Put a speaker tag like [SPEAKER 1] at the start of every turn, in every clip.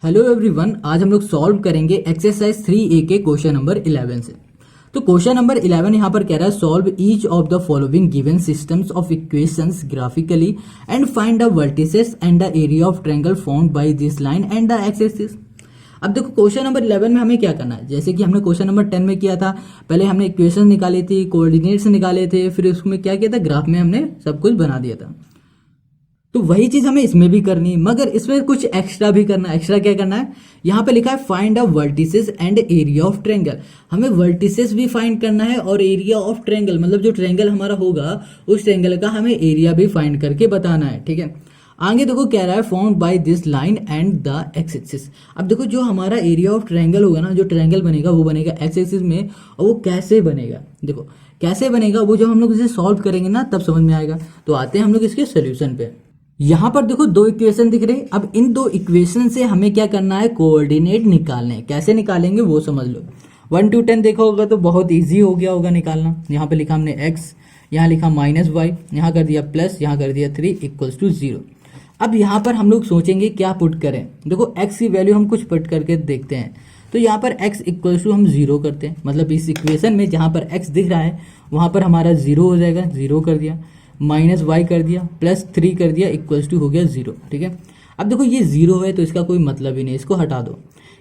[SPEAKER 1] Hello everyone, आज हम लोग सॉल्व करेंगे एक्सरसाइज 3A के क्वेश्चन नंबर 11 से। तो क्वेश्चन नंबर 11 यहाँ पर कह रहा है solve each of the following given systems of equations graphically and find the vertices and the area of triangle formed by this line and the x axis. अब देखो question number 11 में हमें क्या करना है, जैसे कि हमने क्वेश्चन नंबर 10 में किया था। पहले हमने इक्वेशन निकाली थी, कोऑर्डिनेट्स निकाले थे, फिर उसमें क्या किया था, ग्राफ में हमने सब कुछ बना दिया था। तो वही चीज हमें इसमें भी करनी है, मगर इसमें कुछ एक्स्ट्रा भी करना है। एक्स्ट्रा क्या करना है, यहाँ पे लिखा है find the vertices and area of triangle. हमें वर्टिसेस भी फाइंड करना है और एरिया ऑफ ट्रायंगल, मतलब जो ट्रायंगल हमारा होगा उस ट्रायंगल का हमें एरिया भी फाइंड करके बताना है। ठीक है, आगे देखो कह रहा है formed by this line and the x axis. अब देखो जो हमारा एरिया ऑफ ट्रायंगल होगा ना, जो ट्रायंगल बनेगा वो बनेगा एक्स एक्सिस में। और वो कैसे बनेगा, देखो कैसे बनेगा वो जब हम लोग इसे सॉल्व करेंगे ना तब समझ में आएगा। तो आते हैं हम लोग इसके सोल्यूशन पे। यहाँ पर देखो दो इक्वेशन दिख रहे हैं। अब इन दो इक्वेशन से हमें क्या करना है, कोऑर्डिनेट निकालने हैं। कैसे निकालेंगे वो समझ लो। 1 to 10 देखा होगा तो बहुत इजी हो गया होगा निकालना। यहाँ पे लिखा हमने x, यहाँ लिखा -y, यहाँ कर दिया प्लस, यहाँ कर दिया 3 = 0। अब यहाँ पर हम लोग सोचेंगे क्या पुट करें। देखो x की वैल्यू हम कुछ पुट करके देखते हैं। तो यहाँ पर x = हम 0 करते हैं, मतलब इस इक्वेशन में जहाँ पर x दिख रहा है वहाँ पर हमारा 0 हो जाएगा। 0 कर दिया, -y कर दिया, +3 कर दिया, = हो गया 0। ठीक है, अब देखो ये 0 है तो इसका कोई मतलब ही नहीं, इसको हटा दो।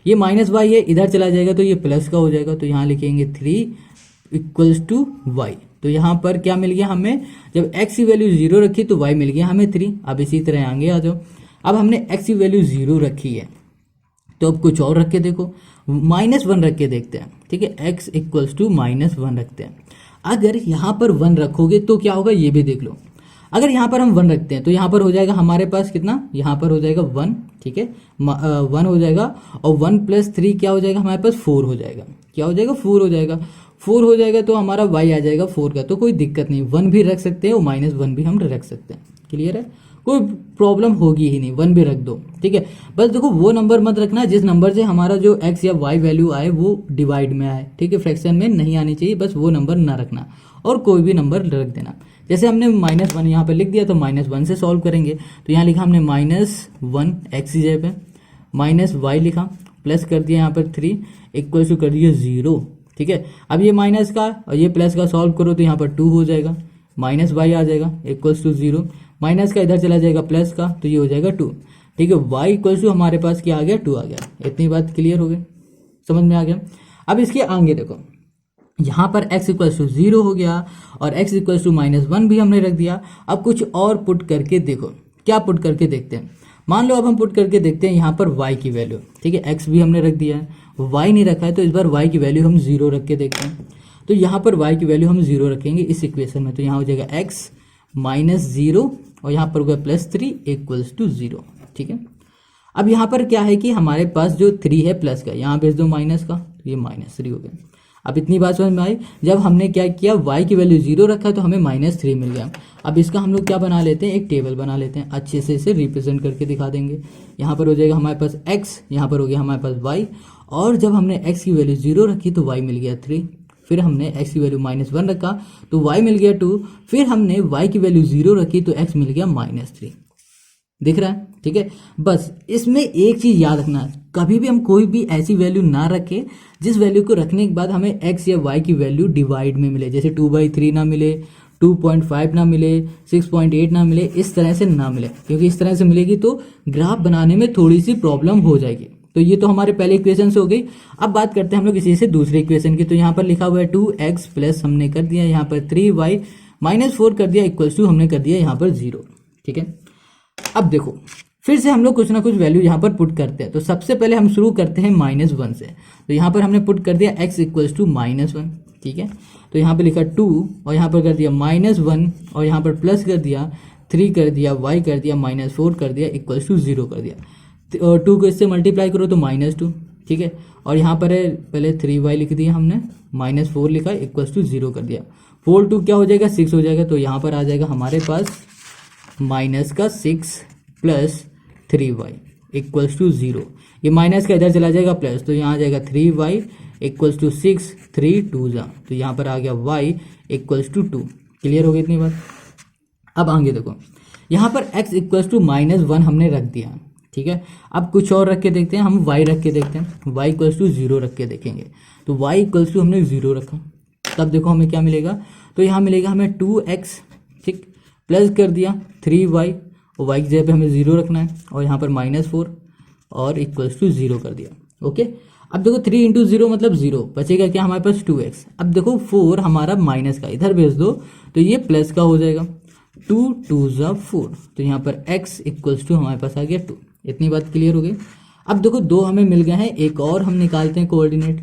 [SPEAKER 1] ये -y है, इधर चला जाएगा तो ये प्लस का हो जाएगा। तो यहाँ लिखेंगे 3 = y। तो यहाँ पर क्या मिल गया हमें, जब x की वैल्यू 0 रखी तो y मिल गया हमें 3। अब इसी तरह आगे आ जाओ। अब हमने x की वैल्यू 0 रखी है तो अब कुछ और रख के देखो, -1 रख के देखते हैं। ठीक है, x = -1 रखते हैं। अगर यहाँ पर 1 रखोगे तो क्या होगा ये भी देख लो। अगर यहाँ पर हम 1 रखते हैं तो यहाँ पर हो जाएगा हमारे पास कितना, यहाँ पर हो जाएगा 1। ठीक है, 1 हो जाएगा और 1 + 3 क्या हो जाएगा हमारे पास, 4 हो जाएगा। क्या हो जाएगा, 4 हो जाएगा। 4 हो जाएगा तो हमारा y आ जाएगा 4 का। तो कोई दिक्कत नहीं, 1 भी रख सकते हैं और -1 भी हम रख सकते हैं। क्लियर है, कोई प्रॉब्लम होगी ही नहीं, 1 भी रख दो। ठीक है, बस देखो वो नंबर मत रखना जिस नंबर से हमारा जो x या y वैल्यू आए वो डिवाइड में आए। ठीक है, फ्रैक्शन में नहीं आनी चाहिए, बस वो नंबर ना रखना और कोई भी नंबर रख देना। जैसे हमने -1 यहाँ पे लिख दिया तो -1 से सॉल्व करेंगे। तो यहाँ लिखा हमने -1 x की जगह पे, -y लिखा, प्लस कर दिया यहाँ पर 3 = कर दिया 0। ठीक है, अब ये माइनस का और ये प्लस का सॉल्व करो तो यहाँ पर 2 हो जाएगा, -y आ जाएगा =0, माइनस का इधर चला जाएगा प्लस का तो ये हो जाएगा 2। ठीक है, y = हमारे पास क्या आ गया, 2 आ गया। इतनी बात क्लियर हो गई, समझ में आ गया। अब इसके आगे देखो, यहाँ पर x = 0 हो गया और x = -1 भी हमने रख दिया। अब कुछ और पुट करके देखो, क्या पुट करके देखते हैं। मान लो अब हम पुट करके देखते हैं यहाँ पर y की वैल्यू। ठीक है, x भी हमने रख दिया है, y नहीं रखा है तो इस बार y की वैल्यू हम 0 रख के देखते हैं। तो यहाँ पर y की वैल्यू हम 0 रखेंगे इस इक्वेशन में। तो यहाँ हो जाएगा x -0 और यहाँ पर होगा +3 = 0। ठीक है, अब यहाँ पर क्या है कि हमारे पास जो 3 है प्लस का, यहाँ भेज दो माइनस का, तो ये -3 हो गया। अब इतनी बात समझ में आई। जब हमने क्या किया, y की वैल्यू 0 रखा है तो हमें -3 मिल गया। अब इसका हम लोग क्या बना लेते हैं, एक टेबल बना लेते हैं, अच्छे से इसे रिप्रेजेंट करके दिखा देंगे। यहाँ पर हो जाएगा हमारे पास x, यहाँ पर हो गया हमारे पास y, और जब हमने x की वैल्यू 0 रखी तो y मिल गया 3। फिर हमने x की वैल्यू -1 रखा तो y मिल गया 2। फिर हमने y की वैल्यू 0 रखी तो x मिल गया -3। दिख रहा है। ठीक है, बस इसमें एक चीज याद रखना, कभी भी हम कोई भी ऐसी वैल्यू ना रखें जिस वैल्यू को रखने के बाद हमें x या y की वैल्यू डिवाइड में मिले। जैसे 2/3 ना मिले, 2.5 ना मिले, 6.8 ना मिले, इस तरह से ना मिले, क्योंकि इस तरह से मिलेगी तो ग्राफ बनाने में थोड़ी सी प्रॉब्लम हो जाएगी। तो ये तो हमारे पहले इक्वेशन से हो गई। अब बात करते हैं हम लोग इसी से दूसरे इक्वेशन की। तो यहाँ पर लिखा हुआ है 2x प्लस हमने कर दिया यहाँ पर 3y -4 कर दिया = हमने कर दिया यहाँ पर 0। ठीक है, अब देखो फिर से हम लोग कुछ ना कुछ वैल्यू यहाँ पर पुट करते हैं। तो सबसे पहले हम शुरू करते हैं -1 से। तो यहाँ पर हमने पुट कर दिया x = -1। ठीक है, तो यहाँ पे लिखा 2 और यहाँ पर कर दिया -1 और यहाँ पर प्लस कर दिया 3 कर दिया, y कर दिया -4 कर दिया = 0 कर दिया। और 2 को इससे मल्टीप्लाई करो तो -2। ठीक है, और यहाँ पर है पहले 3y लिख दिया हमने, -4 लिखा = 0 कर दिया। 4 2 क्या हो जाएगा, 6 हो जाएगा। तो यहाँ पर आ जाएगा हमारे पास -6 + 3y = 0। ये माइनस का इधर चला जाएगा प्लस, तो यहाँ आ जाएगा 3y = 6, 3 2 जा, तो यहाँ पर आ गया y = 2। क्लियर हो गई इतनी बात। अब आगे देखो, यहाँ पर x = -1 हमने रख दिया। ठीक है। अब कुछ और रख के देखते हैं, हम y रख के देखते हैं, y इक्वल्स टू 0 रख के देखेंगे। तो y इक्वल्स टू हमने 0 रखा, तब देखो हमें क्या मिलेगा, तो यहाँ मिलेगा हमें 2x, ठीक, प्लस कर दिया 3y, और y की जगह पे हमें 0 रखना है, और यहाँ पर -4 और इक्वल्स टू 0 कर दिया। ओके, अब देखो 3 इंटू 0 मतलब 0, बचेगा क्या हमारे पास 2x। अब देखो 4 हमारा माइनस का, इधर भेज दो तो ये प्लस का हो जाएगा, 2 2 ज़ा 4, तो यहाँ पर x इक्वल्स टू हमारे पास आ गया 2। इतनी बात क्लियर हो गई। अब देखो 2 हमें मिल गए हैं, एक और हम निकालते हैं कोऑर्डिनेट।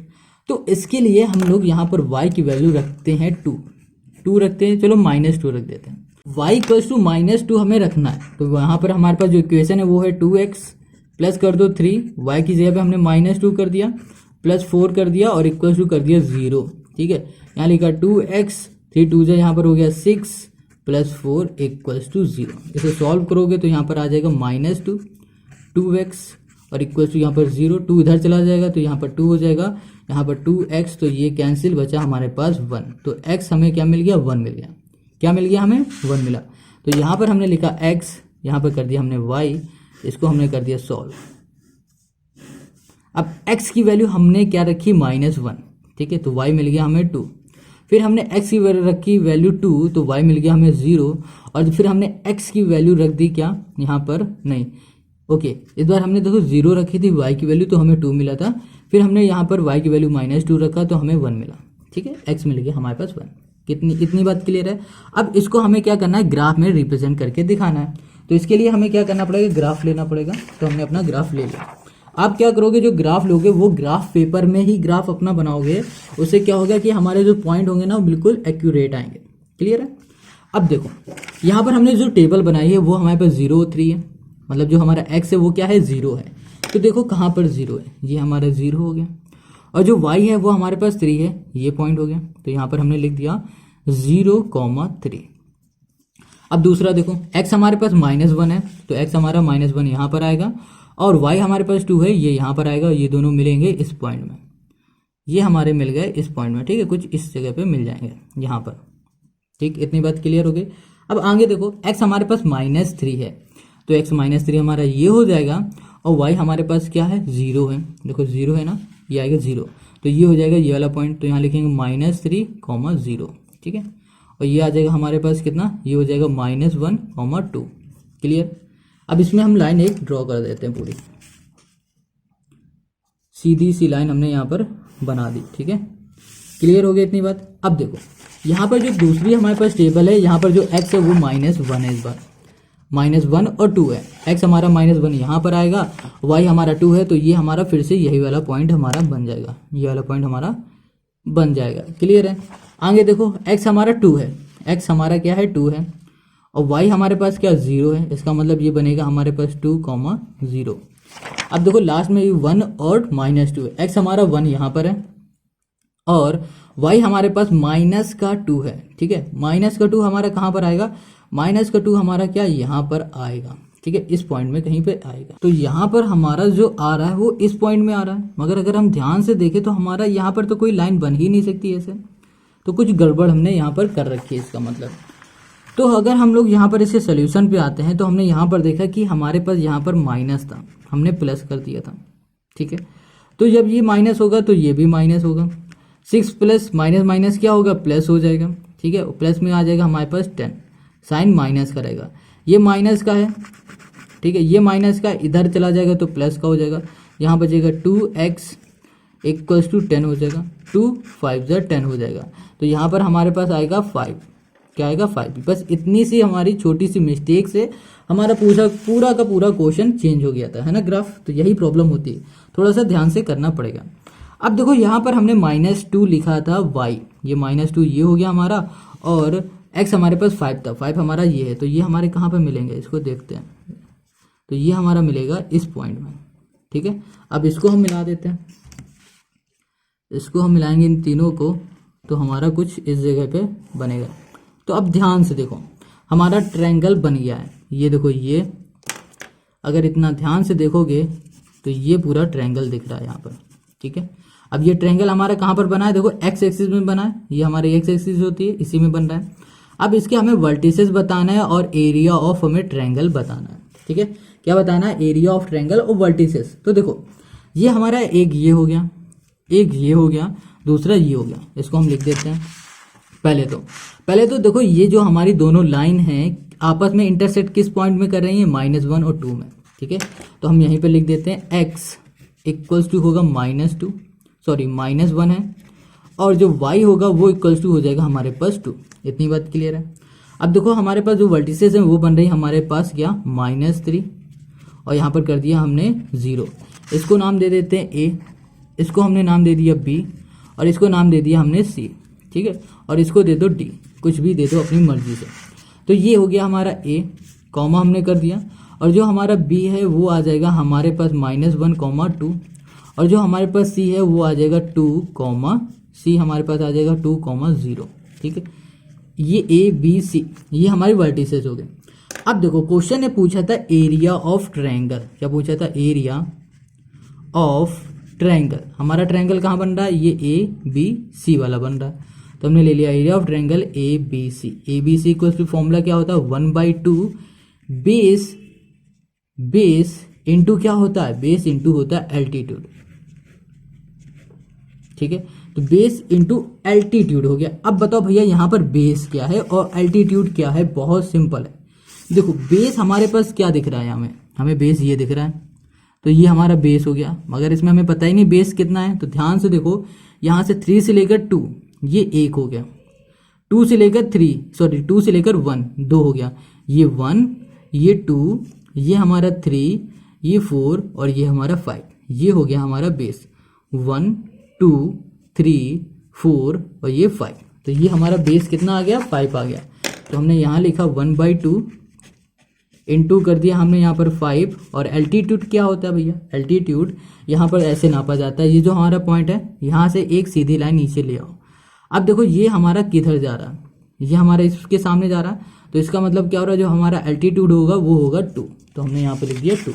[SPEAKER 1] तो इसके लिए हम लोग यहाँ पर y की वैल्यू रखते हैं 2 रखते हैं, चलो -2 रख देते हैं। y इक्वल्स टू -2 हमें रखना है, तो वहाँ पर हमारे पास जो इक्वेशन है वो है 2x प्लस कर दो 3, y की जगह पे हमने -2 कर दिया, प्लस 4 कर दिया और इक्वल्स टू कर दिया 0, ठीक है। यहाँ लिखा 2x, 3 2 जा यहाँ पर हो गया 6 प्लस 4 इक्वल्स टू 0। इसे सॉल्व करोगे तो यहाँ पर आ जाएगा -2, 2x और इक्वल्स टू यहाँ पर 0, 2 इधर चला जाएगा तो यहाँ पर 2 हो जाएगा, यहाँ पर 2x, तो ये कैंसिल, बचा हमारे पास 1। तो x हमें क्या मिल गया, 1 मिल गया। क्या मिल गया हमें, 1 मिला। तो यहाँ पर हमने लिखा x, यहाँ पर कर दिया हमने y, इसको हमने कर दिया सॉल्व। अब x की वैल्यू हमने क्या रखी, -1, ठीक है, तो y मिल गया हमें 2। फिर हमने x की वैल्यू रखी वैल्यू 2, तो y मिल गया हमें 0, और फिर हमने x की वैल्यू रख दी क्या, यहाँ पर नहीं, ओके, इस बार हमने देखो 0 रखी थी y की वैल्यू, तो हमें 2 मिला था। फिर हमने यहाँ पर y की वैल्यू -2 रखा, तो हमें 1 मिला, ठीक है, x मिल गया हमारे पास 1। इतनी बात क्लियर है। अब इसको हमें क्या करना है, ग्राफ में रिप्रेजेंट करके दिखाना है। तो इसके लिए हमें क्या करना पड़ेगा, ग्राफ लेना पड़ेगा। तो हमने अपना ग्राफ ले लिया। आप क्या करोगे, जो ग्राफ लोगे वो ग्राफ पेपर में ही ग्राफ अपना बनाओगे, उससे क्या होगा कि हमारे जो पॉइंट होंगे ना वो बिल्कुल एक्यूरेट आएंगे। क्लियर है। अब देखो यहाँ पर हमने जो टेबल बनाई है वो हमारे पास 0 3 है, मतलब जो हमारा x है वो क्या है, 0 है। तो देखो कहाँ पर 0 है, ये हमारा 0 हो गया, और जो y है वो हमारे पास 3 है, ये पॉइंट हो गया। तो यहाँ पर हमने लिख दिया 0,3। अब दूसरा देखो x हमारे पास -1 है, तो x हमारा -1 यहाँ पर आएगा, और y हमारे पास 2 है, ये यहाँ पर आएगा, ये दोनों मिलेंगे इस पॉइंट में, ये हमारे मिल गए इस पॉइंट में, ठीक है, कुछ इस जगह पे मिल जाएंगे यहाँ पर, ठीक। इतनी बात क्लियर हो गई। अब आगे देखो x हमारे पास -3 है, तो x -3 हमारा ये हो जाएगा, और y हमारे पास क्या है, 0 है, देखो 0 है ना, ये आएगा 0, तो ये हो जाएगा ये वाला पॉइंट। तो यहाँ लिखेंगे -3,0, ठीक है, और ये आ जाएगा हमारे पास कितना, ये हो जाएगा -1,2। क्लियर। अब इसमें हम लाइन एक ड्रॉ कर देते हैं, पूरी सीधी सी लाइन हमने यहाँ पर बना दी, ठीक है। क्लियर हो गई इतनी बात। अब देखो यहाँ पर जो दूसरी हमारे पास टेबल है, यहाँ पर जो x है वो -1 है, इस बार -1 और 2 है। x हमारा -1 यहाँ पर आएगा, y हमारा 2 है, तो ये हमारा फिर से यही वाला पॉइंट हमारा बन जाएगा, ये वाला पॉइंट हमारा बन जाएगा। क्लियर है। आगे देखो x हमारा 2 है, x हमारा क्या है, 2 है, और y हमारे पास क्या, 0 है, इसका मतलब ये बनेगा हमारे पास 2,0। अब देखो लास्ट में 1 और -2 है, x हमारा 1 यहाँ पर है, और y हमारे पास -2 है, ठीक है। -2 हमारा कहाँ पर आएगा, -2 हमारा क्या, यहाँ पर आएगा, ठीक है, इस पॉइंट में कहीं पे आएगा। तो यहाँ पर हमारा जो आ रहा है वो इस पॉइंट में आ रहा है, मगर अगर हम ध्यान से देखें तो हमारा यहाँ पर तो कोई लाइन बन ही नहीं सकती ऐसे, तो कुछ गड़बड़ हमने यहाँ पर कर रखी है इसका मतलब। तो अगर हम लोग यहाँ पर इसे सोल्यूशन पे आते हैं, तो हमने यहाँ पर देखा कि हमारे पास यहाँ पर माइनस था, हमने प्लस कर दिया था, ठीक है। तो जब ये माइनस होगा तो ये भी माइनस होगा, 6 प्लस माइनस माइनस क्या होगा, प्लस हो जाएगा, ठीक है। प्लस में आ जाएगा हमारे पास 10, साइन माइनस करेगा, ये माइनस का है, ठीक है, ये माइनस का इधर चला जाएगा तो प्लस का हो जाएगा, यहाँ बचेगा 2x इक्वल्स टू 10 हो जाएगा, 2 5 ज़ा 10 हो जाएगा। तो यहाँ पर हमारे पास आएगा 5, क्या आएगा 5। बस इतनी सी हमारी छोटी सी मिस्टेक से हमारा पूरा का पूरा क्वेश्चन चेंज हो गया था, है ना ग्राफ। तो यही प्रॉब्लम होती है, थोड़ा सा ध्यान से करना पड़ेगा। अब देखो यहाँ पर हमने -2 लिखा था y, ये -2 ये हो गया हमारा, और x हमारे पास 5 था, 5 हमारा ये है, तो ये हमारे कहाँ पर मिलेंगे, इसको देखते हैं। तो ये हमारा मिलेगा इस पॉइंट में, ठीक है। अब इसको हम मिला देते हैं, इसको हम मिलाएंगे इन तीनों को, तो हमारा कुछ इस जगह पे बनेगा। तो अब ध्यान से देखो हमारा ट्रायंगल बन गया है, ये देखो, ये अगर इतना ध्यान से देखोगे तो ये पूरा ट्रायंगल दिख रहा है यहाँ पर, ठीक है। अब ये ट्रायंगल हमारा कहाँ पर बना है, देखो x एक्सिस में बना है, ये हमारी x एक्सिस होती है, इसी में बन रहा है। अब इसके हमें वर्टिसेस बताना है और एरिया ऑफ हमें ट्रायंगल बताना है, ठीक है। क्या बताना है, एरिया ऑफ ट्रायंगल और वर्टिसेस। तो देखो ये हमारा एक ये हो गया, एक ये हो गया, दूसरा ये हो गया, इसको हम लिख देते हैं। पहले तो देखो ये जो हमारी दोनों लाइन हैं आपस में इंटरसेक्ट किस पॉइंट में कर रही हैं, -1 और 2 में, ठीक है। तो हम यहीं पे लिख देते हैं x इक्वल्स टू होगा -2, सॉरी -1 है, और जो y होगा वो इक्वल्स टू हो जाएगा हमारे पास 2। इतनी बात क्लियर है। अब देखो हमारे पास जो वर्टिसेस हैं वो बन रही हमारे पास क्या, -3, और यहाँ पर कर दिया हमने 0। इसको नाम दे देते हैं a, इसको हमने नाम दे दिया b, और इसको नाम दे दिया हमने c, ठीक है, और इसको दे दो d, कुछ भी दे दो अपनी मर्जी से। तो ये हो गया हमारा a, कॉमा हमने कर दिया, और जो हमारा b है वो आ जाएगा हमारे पास -1, 2, और जो हमारे पास c है वो आ जाएगा 2, c हमारे पास आ जाएगा 2, 0, ठीक है। ये a b c ये हमारे वर्टिसेस हो गए। अब देखो क्वेश्चन ने पूछा था एरिया ऑफ ट्रायंगल, क्या पूछा था, एरिया ऑफ ट्रायंगल। हमारा ट्रायंगल कहाँ बन रहा है, ये ए बी सी वाला बन रहा है, तो हमने ले लिया area of triangle A B C equals to formula क्या होता है, 1/2 बेस इंटू क्या होता है, बेस इंटू होता है एल्टीट्यूड, ठीक है। तो बेस इंटू एल्टीट्यूड हो गया। अब बताओ भैया यहाँ पर बेस क्या है और एल्टीट्यूड क्या है, बहुत सिंपल है। देखो बेस हमारे पास क्या दिख रहा है, हमें बेस ये दिख रहा है, तो ये हमारा बेस हो गया, मगर इसमें हमें पता ही नहीं बेस कितना है। तो ध्यान से देखो यहाँ से 3 से लेकर 2 ये 1 हो गया, 2 से लेकर 1 2 हो गया, ये 1 ये 2 ये हमारा 3 ये 4 और ये हमारा 5, ये हो गया हमारा बेस 1 2 3 4 और ये 5। तो ये हमारा बेस कितना आ गया, 5 आ गया। तो हमने यहाँ लिखा 1/2 इंटू कर दिया हमने यहाँ पर 5, और एल्टीट्यूड क्या होता है भैया, एल्टीट्यूड यहाँ पर ऐसे नापा जाता है। ये जो हमारा पॉइंट है यहाँ से एक सीधी लाइन नीचे ले आओ। अब देखो ये हमारा किधर जा रहा है, ये हमारा इसके सामने जा रहा है, तो इसका मतलब क्या हो रहा है, जो हमारा एल्टीट्यूड होगा वो होगा 2। तो हमने यहाँ पर लिख दिया 2,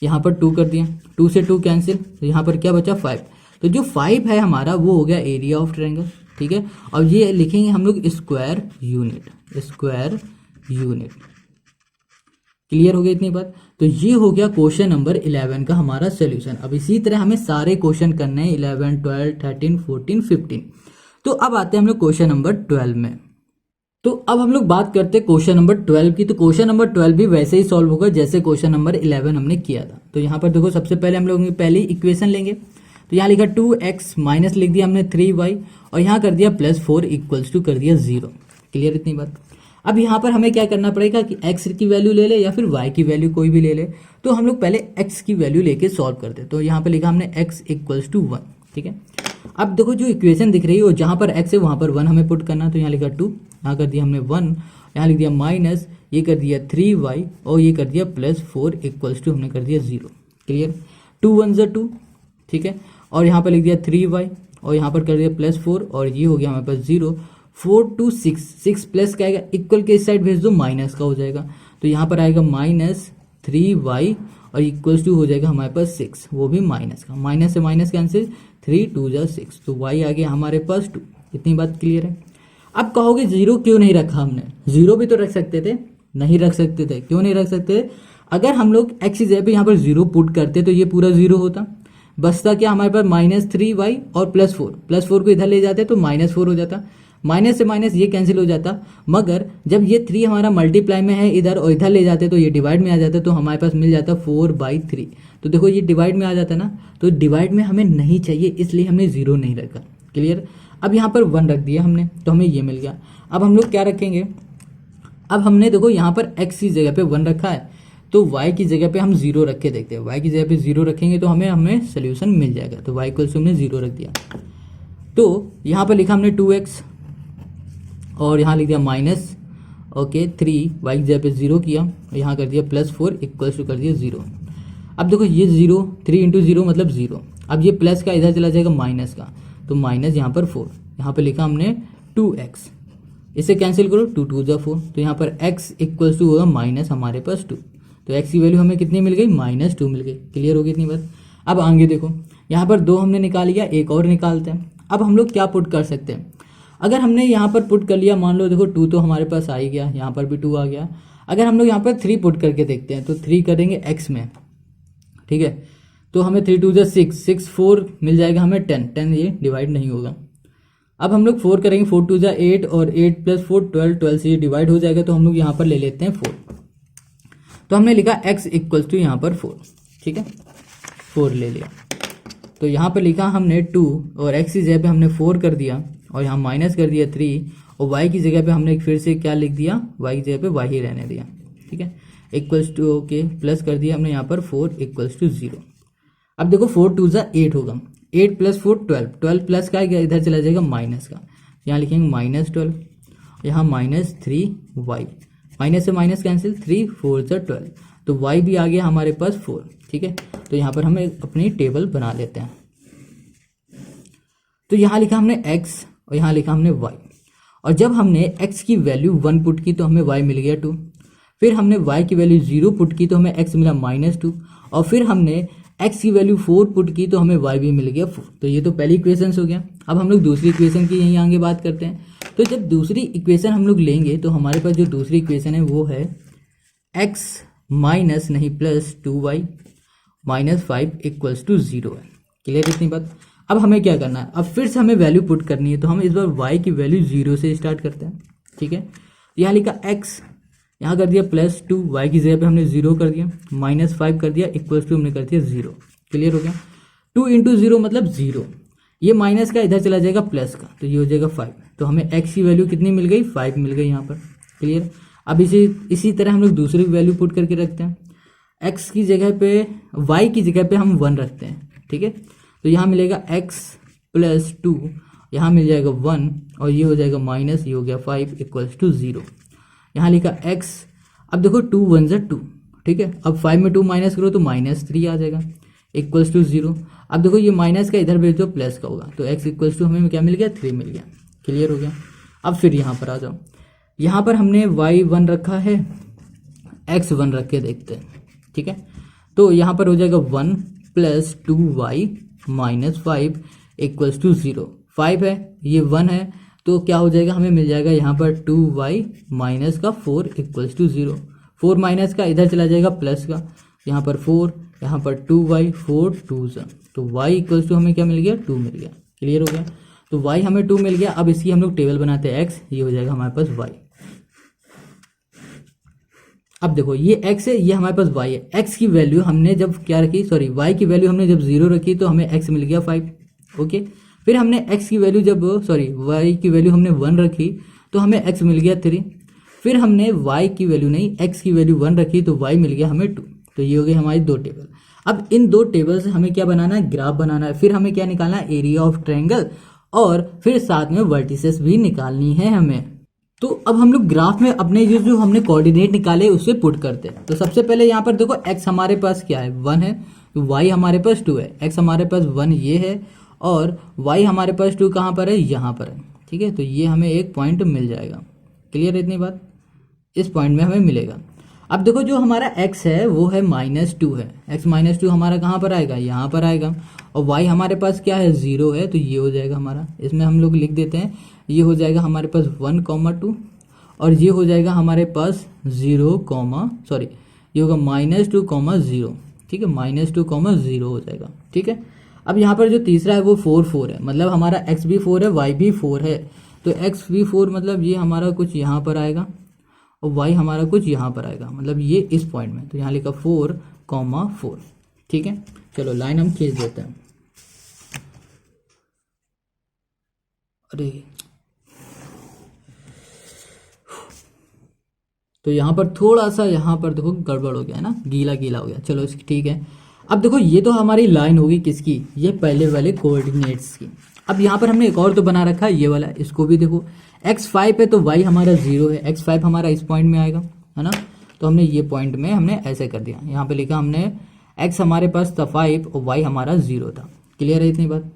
[SPEAKER 1] यहाँ पर 2 कर दिया, 2 से 2 कैंसिल, तो यहाँ पर क्या बचा 5। तो जो 5 है हमारा वो हो गया एरिया ऑफ ट्रायंगल, ठीक है। और ये लिखेंगे हम लोग स्क्वायर यूनिट। क्लियर हो गया इतनी बात। तो ये हो गया क्वेश्चन नंबर 11 का हमारा सोल्यूशन। अब इसी तरह हमें सारे क्वेश्चन करने हैं 11 12 13 14 15। तो अब आते हैं हम लोग क्वेश्चन नंबर 12 में। तो अब हम लोग बात करते हैं क्वेश्चन नंबर 12 की। तो क्वेश्चन नंबर 12 भी वैसे ही सॉल्व होगा जैसे क्वेश्चन नंबर 11 हमने किया था। तो यहाँ पर देखो सबसे पहले हम लोग पहले इक्वेशन लेंगे। तो यहाँ लिखा 2x माइनस लिख दिया हमने 3y, और यहाँ कर दिया +4 इक्वल्स टू कर दिया 0। क्लियर इतनी बात। अब यहाँ पर हमें क्या करना पड़ेगा कि x की वैल्यू ले ले या फिर y की वैल्यू कोई भी ले ले। तो हम लोग पहले x की वैल्यू लेके सॉल्व करते हैं। तो यहाँ पर लिखा हमने x इक्वल्स टू 1, ठीक है। अब देखो जो इक्वेशन दिख रही है वो जहाँ पर x है वहाँ पर 1 हमें पुट करना। तो यहाँ लिखा 2, यहाँ कर दिया हमने 1, यहाँ लिख दिया माइनस, ये कर दिया 3y और ये कर दिया +4 इक्वल्स टू हमने कर दिया 0। क्लियर, 2 1 ज़ा 2, ठीक है। और यहाँ पर लिख दिया 3y और यहाँ पर कर दिया +4 और ये हो गया हमारे पास 0। 4 2 6, 6 प्लस क्या आएगा, इक्वल के इस साइड भेज दो, माइनस का हो जाएगा। तो यहाँ पर आएगा -3y और इक्वल्स टू हो जाएगा हमारे पास 6, वो भी माइनस का, माइनस से माइनस कैंसिल, 3 2 ज़ा 6, तो y आ गया हमारे पास 2। इतनी बात क्लियर है। अब कहोगे 0 क्यों नहीं रखा हमने, 0 भी तो रख सकते थे, नहीं रख सकते थे। क्यों नहीं रख सकते, अगर हम लोग x की जगह पे यहाँ पर 0 पुट करते तो ये पूरा 0 होता, बचता क्या हमारे पास -3y और +4 को इधर ले जाते तो -4 हो जाता, माइनस से माइनस ये कैंसिल हो जाता। मगर जब ये 3 हमारा मल्टीप्लाई में है इधर और इधर ले जाते तो ये डिवाइड में आ जाता, तो हमारे पास मिल जाता 4/3। तो देखो ये डिवाइड में आ जाता ना, तो डिवाइड में हमें नहीं चाहिए इसलिए हमने 0 नहीं रखा। क्लियर। अब यहाँ पर 1 रख दिया हमने तो हमें ये मिल गया। अब हम लोग क्या रखेंगे, अब हमने देखो यहाँ पर x की जगह पे 1 रखा है तो y की जगह पे हम 0 रख के देखते हैं। y की जगह पे 0 रखेंगे तो हमें सोल्यूशन मिल जाएगा। तो y इक्वल्स हमने 0 रख दिया। तो यहाँ पर लिखा हमने 2x और यहाँ लिख दिया माइनस, ओके 3, y की जगह पे 0 किया और यहाँ कर दिया +4 इक्वल्स टू कर दिया 0। अब देखो ये 0, 3 इंटू 0 मतलब 0। अब ये प्लस का इधर चला जाएगा माइनस का, तो माइनस यहाँ पर 4, यहाँ पर लिखा हमने 2x, इसे कैंसिल करो, 2 2 ज़ा 4, तो यहाँ पर x इक्वल्स टू होगा माइनस हमारे पास 2। तो x की वैल्यू हमें कितनी मिल गई, -2 मिल गई। क्लियर होगी इतनी बात। अब आगे देखो यहाँ पर 2 हमने निकाल लिया, एक और निकालते हैं। अब हम लोग क्या पुट कर सकते हैं, अगर हमने यहाँ पर पुट कर लिया, मान लो देखो 2 तो हमारे पास आ ही गया, यहाँ पर भी 2 आ गया। अगर हम लोग यहाँ पर 3 पुट करके देखते हैं तो 3 करेंगे x में, ठीक है, तो हमें 3 2 6, 6 4 मिल जाएगा हमें 10, 10 ये डिवाइड नहीं होगा। अब हम लोग 4 करेंगे, 4 2 8 और 8 + 4 12, 12 से ये डिवाइड हो जाएगा, तो हम लोग यहाँ पर ले लेते हैं 4। तो हमने लिखा x = यहाँ पर 4, ठीक है, 4 ले लिया। तो यहाँ पर लिखा हमने 2 और x की जगह पे हमने 4 कर दिया और यहाँ माइनस कर दिया 3 और y की जगह पे हमने फिर से क्या लिख दिया, y की जगह पे y ही रहने दिया, ठीक है, = ओके प्लस कर दिया हमने यहाँ पर 4 = 0। अब देखो 4 2 8 होगा, 8 + 4 12, 12 प्लस का इधर चला जाएगा माइनस का, यहाँ लिखेंगे -12, यहाँ -3y, माइनस से माइनस कैंसिल, 3 4 12, तो y भी आ गया हमारे पास 4, ठीक है। तो यहाँ पर हम अपनी टेबल बना लेते हैं। तो यहाँ लिखा हमने x और यहाँ लिखा हमने y, और जब हमने x की वैल्यू 1 पुट की तो हमें y मिल गया 2, फिर हमने y की वैल्यू 0 पुट की तो हमें x मिला -2, और फिर हमने x की वैल्यू 4 पुट की तो हमें y भी मिल गया 4। तो ये तो पहली इक्वेशन हो गया। अब हम लोग दूसरी इक्वेशन की यहीं आगे बात करते हैं। तो जब दूसरी इक्वेशन हम लोग लेंगे तो हमारे पास जो दूसरी इक्वेशन है वो है x माइनस नहीं प्लस 2y -5 = 0 है। क्लियर इतनी बात। अब हमें क्या करना है, अब फिर से हमें वैल्यू पुट करनी है, तो हम इस बार y की वैल्यू 0 से स्टार्ट करते हैं, ठीक है। यहाँ लिखा x, यहाँ कर दिया +2, y की जगह पे हमने 0 कर दिया, -5 कर दिया, = हमने कर दिया 0। क्लियर हो गया। 2 × 0 मतलब 0, ये माइनस का इधर चला जाएगा प्लस का, तो ये हो जाएगा 5। तो हमें x की वैल्यू कितनी मिल गई, 5 मिल गई यहाँ पर। क्लियर। अब इसी तरह हम लोग दूसरी वैल्यू पुट करके रखते हैं। x की जगह पे, y की जगह पे हम 1 रखते हैं, ठीक है। तो यहाँ मिलेगा x + 2, यहाँ मिल जाएगा 1 और ये हो जाएगा माइनस, ये हो गया 5 = 0। यहाँ लिखा x, अब देखो 2 1 = 2, ठीक है। अब 5 में 2 माइनस करो तो -3 आ जाएगा, = 0। अब देखो ये माइनस का इधर भेज दो प्लस का होगा, तो x = हमें क्या मिल गया, 3 मिल गया। क्लियर हो गया। अब फिर यहाँ पर आ जाओ, यहाँ पर हमने y 1 रखा है, x 1 रख के देखते हैं, ठीक है। तो यहाँ पर हो जाएगा 1 + 2y -5 = 0। 5 है, ये 1 है, तो क्या हो जाएगा, हमें मिल जाएगा यहाँ पर 2y माइनस का 4 = 0। 4 माइनस का इधर चला जाएगा प्लस का, यहाँ पर 4, यहाँ पर 2y, 4 2 तो y = हमें क्या मिल गया, 2 मिल गया। क्लियर हो गया। तो y हमें 2 मिल गया। अब इसकी हम लोग टेबल बनाते हैं, x, ये हो जाएगा हमारे पास y। अब देखो ये x है, ये हमारे पास y है। x की वैल्यू हमने जब क्या रखी, सॉरी y की वैल्यू हमने जब 0 रखी तो हमें x मिल गया 5, ओके। फिर हमने x की वैल्यू जब, सॉरी y की वैल्यू हमने 1 रखी तो हमें x मिल गया 3। फिर हमने y की वैल्यू नहीं, x की वैल्यू 1 रखी तो y मिल गया हमें 2। तो ये हो गई हमारी 2 टेबल। अब इन 2 टेबल से हमें क्या बनाना है, ग्राफ बनाना है। फिर हमें क्या निकालना है, एरिया ऑफ ट्रायंगल, और फिर साथ में वर्टिसेस भी निकालनी है हमें। तो अब हम लोग ग्राफ में अपने जो हमने कोऑर्डिनेट निकाले उससे पुट करते हैं। तो सबसे पहले यहाँ पर देखो x हमारे पास क्या है, 1 है, तो y हमारे पास 2 है, x हमारे पास 1 ये है और y हमारे पास 2 कहाँ पर है, यहाँ पर है, ठीक है। तो ये हमें एक पॉइंट मिल जाएगा। क्लियर है इतनी बात, इस पॉइंट में हमें मिलेगा। अब देखो जो हमारा x है वो है -2 है, x -2 हमारा कहाँ पर आएगा, यहाँ पर आएगा, और y हमारे पास क्या है, 0 है, तो ये हो जाएगा हमारा, इसमें हम लोग लिख देते हैं, ये हो जाएगा हमारे पास 1, 2 और ये हो जाएगा हमारे पास 0, सॉरी ये होगा -2, 0, ठीक है, -2, 0 हो जाएगा, ठीक है। अब यहाँ पर जो तीसरा है वो 4 4 है, मतलब हमारा x भी 4 है, y भी 4 है, तो x भी 4 मतलब ये हमारा कुछ यहाँ पर आएगा और y हमारा कुछ यहाँ पर आएगा, मतलब ये इस पॉइंट में। तो यहाँ लिखा 4, 4, ठीक है। चलो लाइन हम खींच देते हैं। अरे तो यहाँ पर थोड़ा सा, यहाँ पर देखो गड़बड़ हो गया है ना, गीला गीला हो गया। चलो इसकी ठीक है। अब देखो ये तो हमारी लाइन होगी किसकी, ये पहले वाले कोऑर्डिनेट्स की। अब यहाँ पर हमने एक और तो बना रखा है, ये वाला, इसको भी देखो, x 5 है तो y हमारा 0 है, x 5 हमारा इस पॉइंट में आएगा, है ना। तो हमने ये पॉइंट में हमने ऐसे कर दिया, यहाँ पे लिखा हमने x हमारे पास था 5 और y हमारा 0 था। क्लियर है इतनी बात।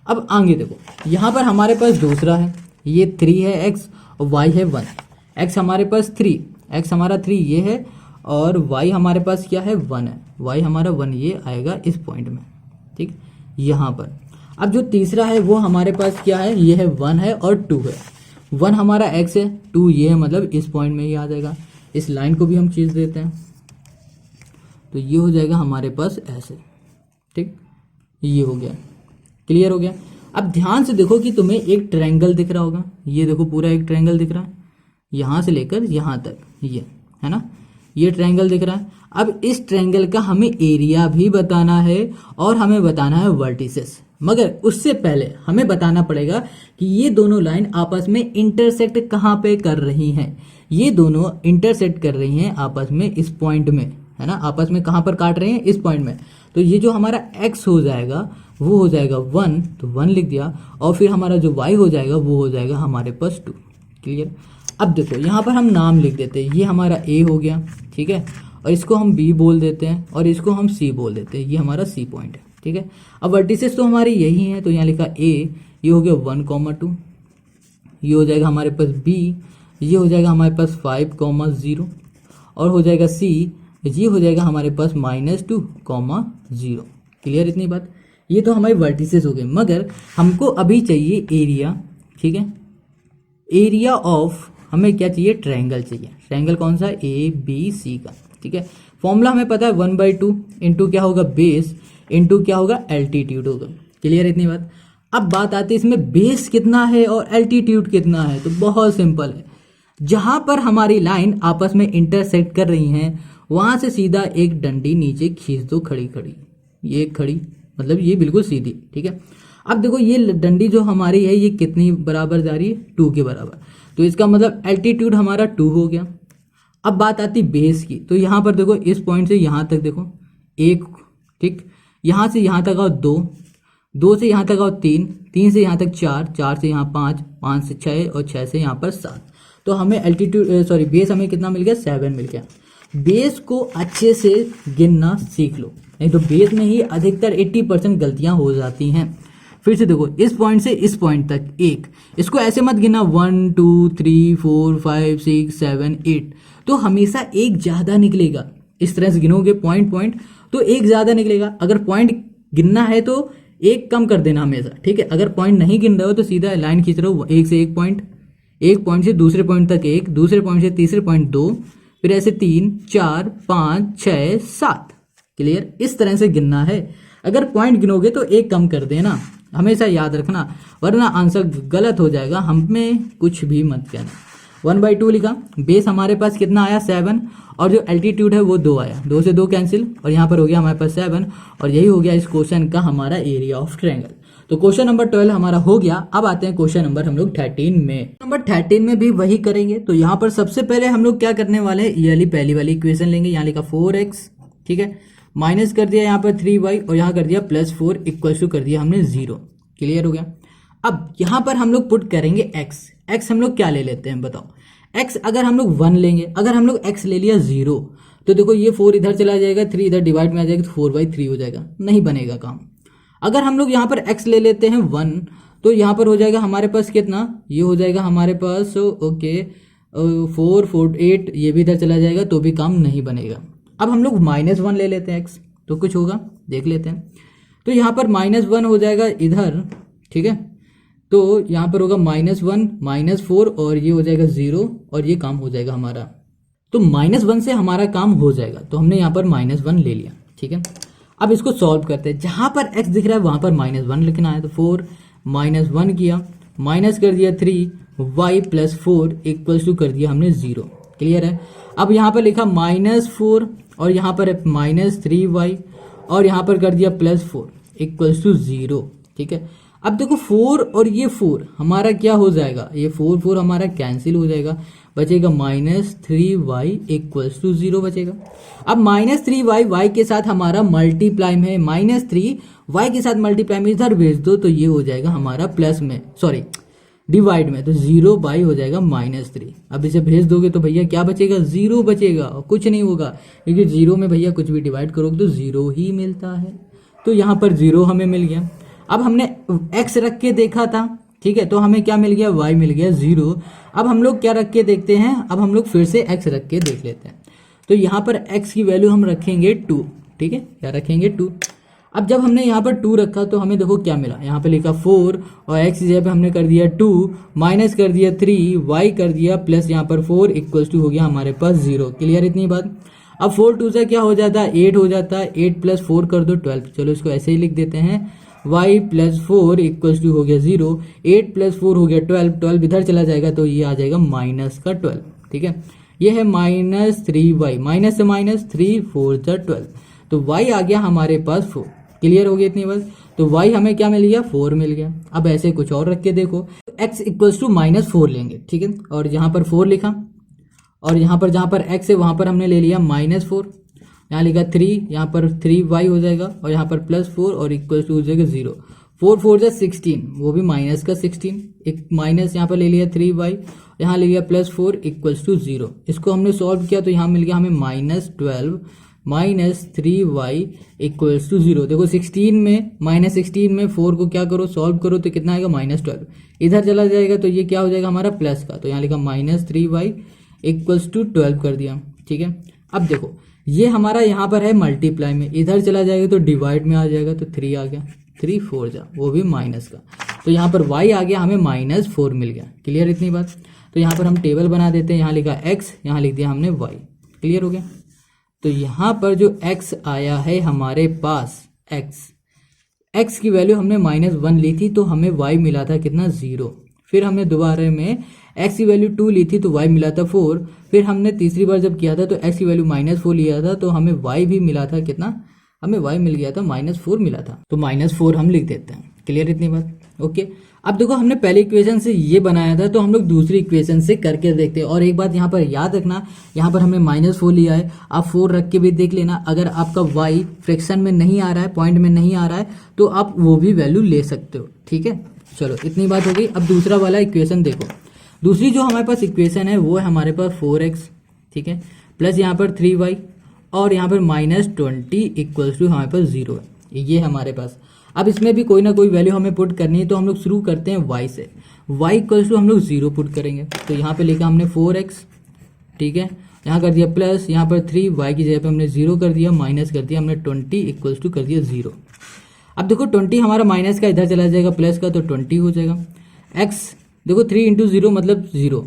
[SPEAKER 1] अब आगे देखो, यहाँ पर हमारे पास दूसरा है, ये 3 है x और y है 1, x हमारे पास 3, x हमारा 3 ये है और y हमारे पास क्या है, 1 है, y हमारा 1 ये आएगा इस पॉइंट में, ठीक, यहाँ पर। अब जो तीसरा है वो हमारे पास क्या है, ये है 1 है और 2 है, 1 हमारा x है, 2 ये है, मतलब इस पॉइंट में ही आ जाएगा। इस लाइन को भी हम खींच देते हैं, तो ये हो जाएगा हमारे पास ऐसे, ठीक, ये हो गया, क्लियर हो गया। अब ध्यान से देखो कि तुम्हें एक ट्रायंगल दिख रहा होगा, ये देखो पूरा एक ट्रायंगल दिख रहा है, यहाँ से लेकर यहाँ तक, ये है ना, ये ट्रायंगल दिख रहा है। अब इस ट्रायंगल का हमें एरिया भी बताना है और हमें बताना है वर्टिसेस, मगर उससे पहले हमें बताना पड़ेगा कि ये दोनों लाइन आपस में इंटरसेक्ट कहाँ पे कर रही हैं। ये दोनों इंटरसेक्ट कर रही हैं आपस में इस पॉइंट में, है ना, आपस में कहाँ पर काट रहे हैं, इस पॉइंट में। तो ये जो हमारा x हो जाएगा वो हो जाएगा 1, तो 1 लिख दिया, और फिर हमारा जो y हो जाएगा वो हो जाएगा हमारे पास 2, क्लियर। अब देखो यहाँ पर हम नाम लिख देते हैं, ये हमारा a हो गया, ठीक है, और इसको हम b बोल देते हैं और इसको हम c बोल देते हैं, ये हमारा c पॉइंट है, ठीक है। अब वर्टिसेस तो हमारे यही हैं, तो यहाँ लिखा a, ये हो गया 1,2, ये हो जाएगा हमारे पास b, ये हो जाएगा हमारे पास 5,0, और हो जाएगा c, ये हो जाएगा हमारे पास -2,0, क्लियर इतनी बात। ये तो हमारी वर्टिसेस हो गए, मगर हमको अभी चाहिए एरिया, ठीक है, एरिया ऑफ, हमें क्या चाहिए, ट्रायंगल चाहिए। ट्रायंगल कौन सा, ABC का, ठीक है। फॉर्मूला हमें पता है 1/2 इंटू क्या होगा, बेस, इंटू क्या होगा, एल्टीट्यूड होगा, क्लियर इतनी बात। अब बात आती है इसमें बेस कितना है और एल्टीट्यूड कितना है, तो बहुत सिंपल है, जहां पर हमारी लाइन आपस में इंटरसेक्ट कर रही हैं वहां से सीधा एक डंडी नीचे खींच दो, खड़ी खड़ी, ये खड़ी, मतलब ये बिल्कुल सीधी, ठीक है। अब देखो ये डंडी जो हमारी है ये कितनी बराबर जा रही है, 2 के बराबर, तो इसका मतलब एल्टीट्यूड हमारा 2 हो गया। अब बात आती बेस की, तो यहाँ पर देखो इस पॉइंट से यहाँ तक देखो 1, ठीक, यहाँ से यहाँ तक आओ 2, 2 से यहाँ तक आओ 3, 3 से यहाँ तक 4, 4 से यहाँ 5, 5 से 6 और 6 से यहाँ पर 7, तो हमें एल्टीट्यूड बेस हमें कितना मिल गया, 7 मिल गया। बेस को अच्छे से गिनना सीख लो, नहीं तो बेस में ही अधिकतर 80% गलतियां हो जाती हैं। फिर से देखो इस पॉइंट से इस पॉइंट तक 1, इसको ऐसे मत गिनना 1 2 3 4 5 6 7 8, तो हमेशा एक ज़्यादा निकलेगा। इस तरह से गिनोगे पॉइंट पॉइंट तो एक ज़्यादा निकलेगा। अगर पॉइंट गिनना है तो एक कम कर देना हमेशा, ठीक है। अगर पॉइंट नहीं गिन रहे हो तो सीधा लाइन खींच रहे हो, एक से एक पॉइंट से दूसरे पॉइंट तक 1, दूसरे पॉइंट से तीसरे पॉइंट 2, फिर ऐसे 3 4 5 6 7, क्लियर। इस तरह से गिनना है। अगर पॉइंट गिनोगे तो एक कम कर देना, हमेशा याद रखना, वरना आंसर गलत हो जाएगा। हमें कुछ भी मत कहना। 1/2 लिखा, बेस हमारे पास कितना आया 7, और जो एल्टीट्यूड है वो 2 आया, 2 से 2 कैंसिल, और यहाँ पर हो गया हमारे पास 7, और यही हो गया इस क्वेश्चन का हमारा एरिया ऑफ ट्रायंगल। तो क्वेश्चन नंबर 12 हमारा हो गया। अब आते हैं क्वेश्चन नंबर हम लोग 13 में। नंबर 13 में भी वही करेंगे। तो यहाँ पर सबसे पहले हम लोग क्या करने वाले हैं, ये वाली पहली वाली इक्वेशन लेंगे। यहाँ लिखा 4x, ठीक है, माइनस कर दिया यहाँ पर 3y, और यहाँ कर दिया +4 इक्वल टू कर दिया हमने 0, क्लियर हो गया। अब यहाँ पर हम लोग पुट करेंगे x हम लोग क्या ले लेते हैं बताओ। x अगर हम लोग 1 लेंगे, अगर हम लोग x ले लिया 0, तो देखो ये 4 इधर चला जाएगा, 3 इधर डिवाइड में आ जाएगा, तो 4/3 हो जाएगा, नहीं बनेगा काम। अगर हम लोग यहाँ पर x ले लेते हैं 1, तो यहाँ पर हो जाएगा हमारे पास कितना, ये हो जाएगा हमारे पास ओके 4 4 8, ये भी इधर चला जाएगा तो भी काम नहीं बनेगा। अब हम लोग -1 ले लेते हैं x, तो कुछ होगा देख लेते हैं। तो यहाँ पर -1 हो जाएगा इधर, ठीक है, तो यहाँ पर होगा -1 -4, और ये हो जाएगा 0, और ये काम हो जाएगा हमारा। तो -1 से हमारा काम हो जाएगा, तो हमने यहाँ पर -1 ले लिया, ठीक है। अब इसको सॉल्व करते हैं। जहाँ पर x दिख रहा है वहाँ पर -1 लिखना है, तो 4 -1 किया, माइनस कर दिया 3y +4 इक्वल टू कर दिया हमने 0, क्लियर है। अब यहाँ पर लिखा -4, और यहाँ पर -3y, और यहाँ पर कर दिया +4 इक्वल टू 0, ठीक है। अब देखो 4 और ये 4 हमारा क्या हो जाएगा, ये 4 4 हमारा कैंसिल हो जाएगा, बचेगा -3y इक्वल टू 0 बचेगा। अब -3y y के साथ हमारा मल्टीप्लाई में है, -3 y के साथ मल्टीप्लाई में इधर भेज दो, तो ये हो जाएगा हमारा प्लस में, सॉरी डिवाइड में, तो 0 हो जाएगा -3। अब इसे भेज दोगे तो भैया क्या बचेगा, 0 बचेगा, कुछ नहीं होगा, क्योंकि 0 में भैया कुछ भी डिवाइड करोगे तो 0 ही मिलता है। तो यहाँ पर 0 हमें मिल गया। अब हमने x रख के देखा था, ठीक है, तो हमें क्या मिल गया, y मिल गया 0। अब हम लोग क्या रख के देखते हैं, अब हम लोग फिर से x रख के देख लेते हैं। तो यहाँ पर x की वैल्यू हम रखेंगे 2, ठीक है, क्या रखेंगे 2। अब जब हमने यहाँ पर 2 रखा तो हमें देखो क्या मिला, यहाँ पे लिखा 4 और x की जगह पे हमने कर दिया 2, माइनस कर दिया 3, y कर दिया प्लस यहाँ पर 4 इक्वल्स टू हो गया हमारे पास 0। क्लियर इतनी बात। अब 4 2 से क्या हो जाता है 8 हो जाता है, 8 प्लस 4 कर दो 12। चलो इसको ऐसे ही लिख देते हैं, y प्लस 4 इक्वल्स टू हो गया 0, 8 प्लस 4 हो गया 12, 12 इधर चला जाएगा तो ये आ जाएगा माइनस का 12। ठीक है, ये है -3y, माइनस से माइनस 3 4 12, तो y आ गया हमारे पास 4। क्लियर हो गया इतनी बात। तो y हमें क्या मिल गया 4 मिल गया। अब ऐसे कुछ और रख के देखो, x इक्वल्स टू -4 लेंगे। ठीक है, और यहाँ पर 4 लिखा और यहाँ पर जहाँ पर x है वहाँ पर हमने ले लिया -4, यहाँ लिखा 3, यहाँ पर 3y हो जाएगा और यहाँ पर +4 और इक्वल्स टू हो जाएगा 0। 4 4 जा 16, वो भी माइनस का 16, एक माइनस यहाँ पर ले लिया 3y, यहाँ ले लिया +4 इक्वल्स टू 0। इसको हमने सॉल्व किया तो यहाँ मिल गया हमें -12 -3y इक्वल्स टू 0। देखो 16 में -16 में 4 को क्या करो सॉल्व करो तो कितना आएगा -12, इधर चला जाएगा तो ये क्या हो जाएगा हमारा प्लस का, तो यहाँ लिखा -3y इक्वल्स टू 12 कर दिया। ठीक है, अब देखो ये हमारा यहाँ पर है मल्टीप्लाई में, इधर चला जाएगा तो डिवाइड में आ जाएगा, तो 3 आ गया, 3 4 जा वो भी माइनस का, तो यहाँ पर y आ गया हमें -4 मिल गया। क्लियर इतनी बात। तो यहाँ पर हम टेबल बना देते हैं, यहाँ लिखा x, यहाँ लिख दिया हमने y। क्लियर हो गया। तो यहाँ पर जो x आया है हमारे पास x की वैल्यू हमने -1 ली थी तो हमें y मिला था कितना 0। फिर हमने दोबारा में x की वैल्यू 2 ली थी तो y मिला था 4। फिर हमने तीसरी बार जब किया था तो x की वैल्यू -4 लिया था तो हमें y भी मिला था कितना, हमें y मिल गया था -4 मिला था, तो -4 हम लिख देते हैं। क्लियर इतनी बात। ओके, अब देखो हमने पहले इक्वेशन से ये बनाया था तो हम लोग दूसरी इक्वेशन से करके देखते हैं। और एक बात यहाँ पर याद रखना, यहाँ पर हमने -4 लिया है, आप 4 रख के भी देख लेना। अगर आपका y फ्रैक्शन में नहीं आ रहा है, पॉइंट में नहीं आ रहा है, तो आप वो भी वैल्यू ले सकते हो। ठीक है, चलो इतनी बात हो गई। अब दूसरा वाला इक्वेशन देखो, दूसरी जो हमारे पास इक्वेशन है वो है हमारे पास 4x, ठीक है, प्लस यहाँ पर 3y और यहाँ पर -20 इक्वल्स टू हमारे पास 0 है, ये हमारे पास। अब इसमें भी कोई ना कोई वैल्यू हमें पुट करनी है तो हम लोग शुरू करते हैं y से। y इक्वल्स टू हम लोग 0 पुट करेंगे, तो यहाँ पे लिखा हमने 4x, ठीक है, यहाँ कर दिया प्लस, यहाँ पर 3, y की जगह पे हमने 0 कर दिया, माइनस कर दिया हमने 20 इक्वल्स टू कर दिया 0। अब देखो 20 हमारा माइनस का इधर चला जाएगा प्लस का, तो 20 हो जाएगा। x देखो 3 इंटू 0 मतलब 0,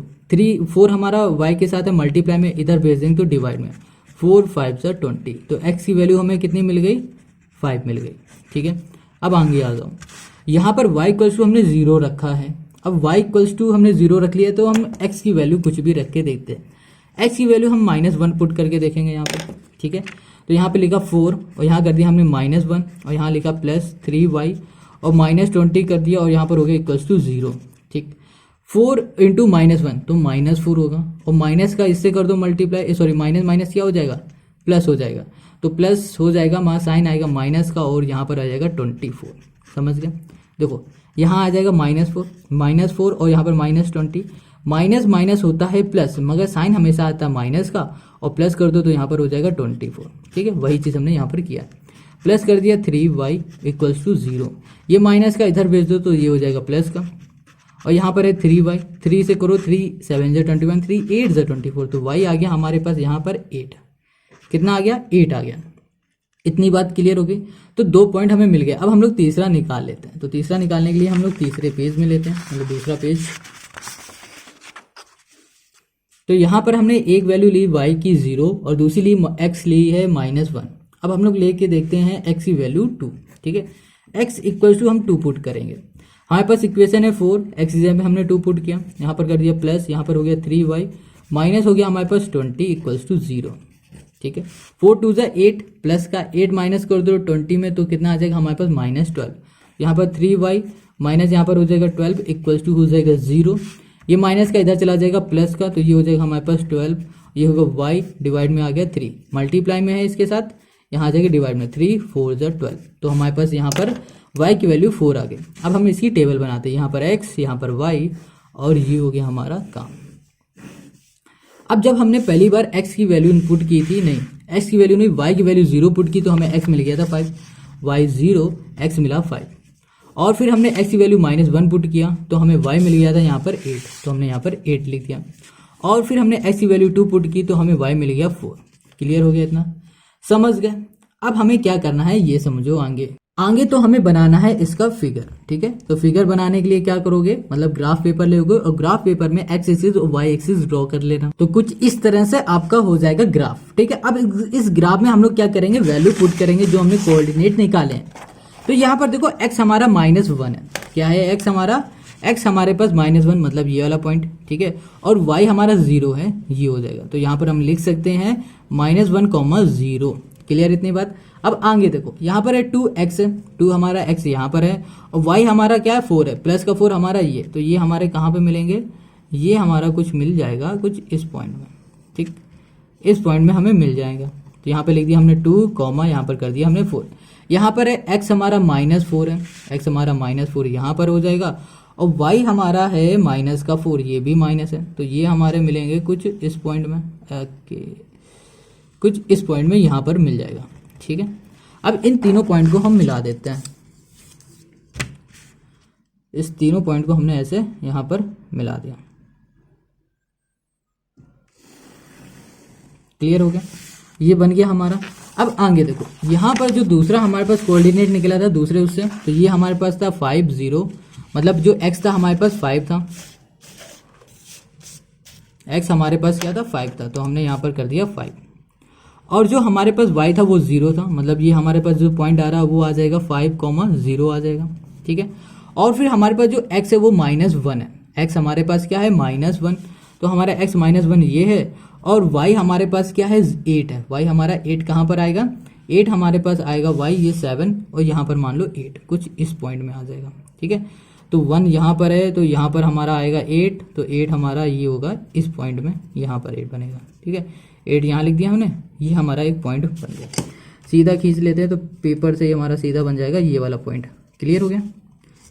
[SPEAKER 1] 4 हमारा y के साथ है मल्टीप्लाई में, इधर भेज देंगे तो डिवाइड में, 4 5 से 20, तो x की वैल्यू हमें कितनी मिल गई 5 मिल गई। ठीक है, अब आगे आ जाओ, यहाँ पर y इक्वल्स टू हमने 0 रखा है। अब y इक्वल्स टू हमने 0 रख लिया तो हम x की वैल्यू कुछ भी रख के देखते हैं। x की वैल्यू हम -1 पुट करके देखेंगे यहाँ पे। ठीक है, तो यहाँ पे लिखा 4 और यहाँ कर दिया हमने -1 और यहाँ लिखा प्लस 3y और -20 कर दिया और यहाँ पर हो गया इक्वल्स टू 0। ठीक, 4 इंटू -1 तो -4 होगा और माइनस का इससे कर दो मल्टीप्लाई, सॉरी माइनस माइनस क्या हो जाएगा प्लस हो जाएगा, तो प्लस हो जाएगा, वहाँ साइन आएगा माइनस का और यहाँ पर आ जाएगा 24। समझ गए। देखो यहाँ आ जाएगा -4 और यहाँ पर -20, माइनस माइनस होता है प्लस, मगर साइन हमेशा आता है माइनस का, और प्लस कर दो तो यहाँ पर हो जाएगा 24। ठीक है, वही चीज़ हमने यहाँ पर किया, प्लस कर दिया 3y इक्वल्स टू 0, ये माइनस का इधर भेज दो तो ये हो जाएगा प्लस का, और यहाँ पर है 3y, 3 से करो 3 7 से 21, 3 8 से 24, तो y आ गया हमारे पास यहाँ पर 8। कितना आ गया 8 आ गया। इतनी बात क्लियर हो गई। तो 2 पॉइंट हमें मिल गए। अब हम लोग तीसरा निकाल लेते हैं, तो तीसरा निकालने के लिए हम लोग तीसरे पेज में लेते हैं, मतलब दूसरा पेज। तो यहाँ पर हमने एक वैल्यू ली y की 0 और दूसरी ली x ली है -1। अब हम लोग लेके देखते हैं x की वैल्यू 2। ठीक है, x इक्वल्स टू हम 2 पुट करेंगे। हमारे पास इक्वेशन है 4, x की जगह पे हमने 2 पुट किया, यहाँ पर कर दिया प्लस, यहाँ पर हो गया 3y, माइनस हो गया हमारे पास 20 इक्वल्स टू 0। ठीक है, 4 2 जा 8, प्लस का 8 माइनस कर दो 20 में तो कितना आ जाएगा हमारे पास -12, यहाँ पर 3y माइनस यहाँ पर हो जाएगा 12 इक्वल्स टू हो जाएगा 0, ये माइनस का इधर चला जाएगा प्लस का, तो ये हो जाएगा हमारे पास 12, ये होगा y डिवाइड में आ गया 3, मल्टीप्लाई में है इसके साथ, यहाँ आ जाएगा डिवाइड में 3 4 जा 12, तो हमारे पास यहाँ पर y की वैल्यू 4 आ गई। अब हम इसकी टेबल बनाते हैं, यहाँ पर x, यहाँ पर y, और ये हो गया हमारा काम। अब जब हमने पहली बार x की वैल्यू इनपुट की थी, नहीं x की वैल्यू नहीं, y की वैल्यू 0 पुट की तो हमें x मिल गया था 5, y 0 x मिला 5, और फिर हमने x की वैल्यू -1 पुट किया तो हमें y मिल गया था यहाँ पर 8, तो हमने यहाँ पर 8 लिख दिया, और फिर हमने x की वैल्यू 2 पुट की तो हमें y मिल गया 4। क्लियर हो गया इतना, समझ गए। अब हमें क्या करना है ये समझो आगे। आगे तो हमें बनाना है इसका फिगर, ठीक है। तो फिगर बनाने के लिए क्या करोगे, मतलब ग्राफ पेपर लोगे और ग्राफ पेपर में एक्स एक्सिस और वाई एक्सिस ड्रॉ कर लेना। तो कुछ इस तरह से आपका हो जाएगा ग्राफ, ठीक है। अब इस ग्राफ में हम लोग क्या करेंगे, वैल्यू पुट करेंगे जो हमने कोऑर्डिनेट निकाले हैं। तो यहाँ पर देखो x हमारा -1 है, क्या है x हमारे पास -1 मतलब ये वाला पॉइंट, ठीक है। और y हमारा 0 है, ये हो जाएगा। तो यहाँ पर हम लिख सकते हैं -1, 0। क्लियर इतनी बात। अब आगे देखो, यहाँ पर है 2x है, 2 हमारा x यहाँ पर है और y हमारा क्या है 4 है, प्लस का 4 हमारा ये। तो ये हमारे कहाँ पे मिलेंगे, ये हमारा कुछ मिल जाएगा कुछ इस पॉइंट में, ठीक, इस पॉइंट में हमें मिल जाएगा। तो यहाँ पे लिख दिया हमने 2 कॉमा यहाँ पर कर दिया हमने 4। यहाँ पर है x हमारा -4 है, x हमारा -4 यहाँ पर हो जाएगा और y हमारा है -4, ये भी माइनस है। तो ये हमारे मिलेंगे कुछ इस पॉइंट में, कुछ इस पॉइंट में यहाँ पर मिल जाएगा, ठीक है। अब इन तीनों पॉइंट को हम मिला देते हैं, इस तीनों पॉइंट को हमने ऐसे यहाँ पर मिला दिया। क्लियर हो गया, ये बन गया हमारा। अब आगे देखो, यहाँ पर जो दूसरा हमारे पास कोऑर्डिनेट निकला था दूसरे उससे, तो ये हमारे पास था 5 0, मतलब जो x था हमारे पास 5 था, x हमारे पास क्या था 5 था। तो हमने यहाँ पर कर दिया 5। और जो हमारे पास y था वो 0 था, मतलब ये हमारे पास जो पॉइंट आ रहा है वो आ जाएगा 5, 0 आ जाएगा, ठीक है। और फिर हमारे पास जो x है वो -1 है, x हमारे पास क्या है -1, तो हमारा x -1 ये है। और y हमारे पास क्या है 8 है, y हमारा 8 कहाँ पर आएगा, 8 हमारे पास आएगा y ये 7 और यहाँ पर मान लो 8, कुछ इस पॉइंट में आ जाएगा, ठीक है। तो 1 यहाँ पर है, तो यहाँ पर हमारा आएगा 8, तो 8 हमारा ये होगा इस पॉइंट में, यहाँ पर 8 बनेगा, ठीक है। 8 यहाँ लिख दिया हमने, ये हमारा एक पॉइंट बन गया। सीधा खींच लेते हैं तो पेपर से हमारा सीधा बन जाएगा ये वाला पॉइंट। क्लियर हो गया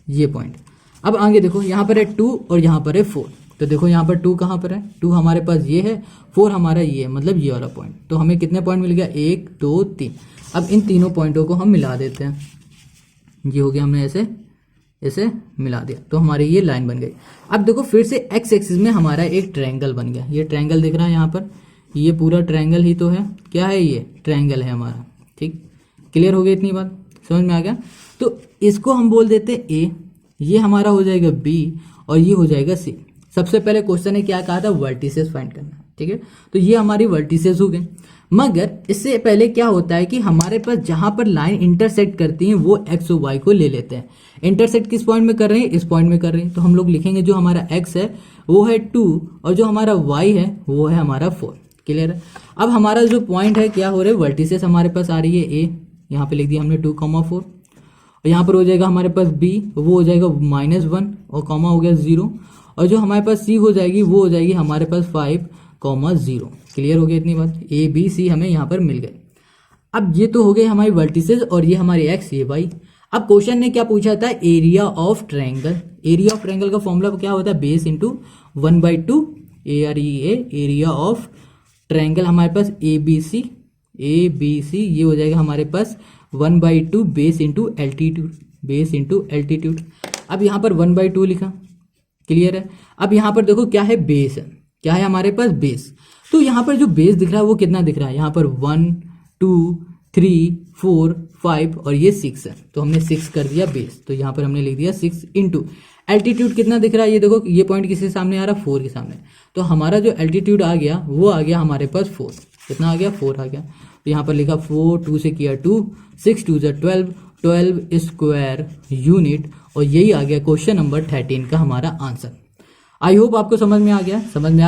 [SPEAKER 1] ये पॉइंट। अब आगे देखो, यहाँ पर है 2 और यहाँ पर है 4। तो देखो यहाँ पर 2 कहाँ पर है, 2 हमारे पास ये है, 4 हमारा ये है, मतलब ये वाला पॉइंट। तो हमें कितने पॉइंट मिल गया, 1 2 3। अब इन तीनों पॉइंटों को हम मिला देते हैं, ये हो गया, हमने ऐसे मिला दिया तो हमारी ये लाइन बन गई। अब देखो फिर से एक्स एक्सिस में हमारा एक ट्रायंगल बन गया, ये ट्रायंगल दिख रहा है यहाँ पर, ये पूरा ट्रायंगल ही तो है, क्या है ये ट्रायंगल है हमारा, ठीक। क्लियर हो गया इतनी बात, समझ में आ गया। तो इसको हम बोल देते हैं ए, ये हमारा हो जाएगा बी और ये हो जाएगा सी। सबसे पहले क्वेश्चन ने क्या कहा था, वर्टिसेस फाइंड करना, ठीक है। तो ये हमारी वर्टिसेस हो गए। मगर इससे पहले क्या होता है कि हमारे पास जहां पर लाइन इंटरसेक्ट करती है वो एक्स और वाई को ले लेते हैं। इंटरसेक्ट किस पॉइंट में कर रहे हैं, इस पॉइंट में कर रहे हैं। तो हम लोग लिखेंगे जो हमारा एक्स है वो है 2 और जो हमारा वाई है वो है हमारा 4। क्लियर है। अब हमारा जो पॉइंट है क्या हो रहा है, वर्टिसेस हमारे पास आ रही है ए, यहाँ पे लिख दिया हमने 2,4 और यहाँ पर हो जाएगा हमारे पास बी, वो हो जाएगा -1 और कॉमा हो गया 0 और जो हमारे पास सी हो जाएगी वो हो जाएगी हमारे पास 5,0। क्लियर हो गया इतनी बात, ए बी सी हमें यहाँ पर मिल गए। अब ये तो हो गए हमारी वर्टिसेस और ये हमारे एक्स ये वाई। अब क्वेश्चन ने क्या पूछा था, area of triangle. Area of triangle का फॉर्मूला क्या होता है, base into 1/2 area of triangle हमारे पास ए बी सी ये हो जाएगा हमारे पास 1/2 बेस इंटू एल्टीट्यूड। अब यहाँ पर 1/2 लिखा। क्लियर है। अब यहाँ पर देखो क्या है, बेस है, क्या है हमारे पास बेस। तो यहाँ पर जो बेस दिख रहा है वो कितना दिख रहा है, यहाँ पर 1 2 3 4 5 और ये 6 है, तो हमने 6 कर दिया बेस। तो यहाँ पर हमने लिख दिया 6 इंटू एल्टीट्यूड कितना दिख रहा है, ये देखो ये पॉइंट किसके सामने आ रहा है, 4 के सामने। तो हमारा जो एल्टीट्यूड आ गया वो आ गया हमारे पास 4। कितना आ गया, 4 आ गया। तो यहाँ पर लिखा 4, 2 से किया 2, 6 2 12 स्क्वायर यूनिट और यही आ गया क्वेश्चन नंबर 13 का हमारा आंसर। आई होप आपको समझ में आ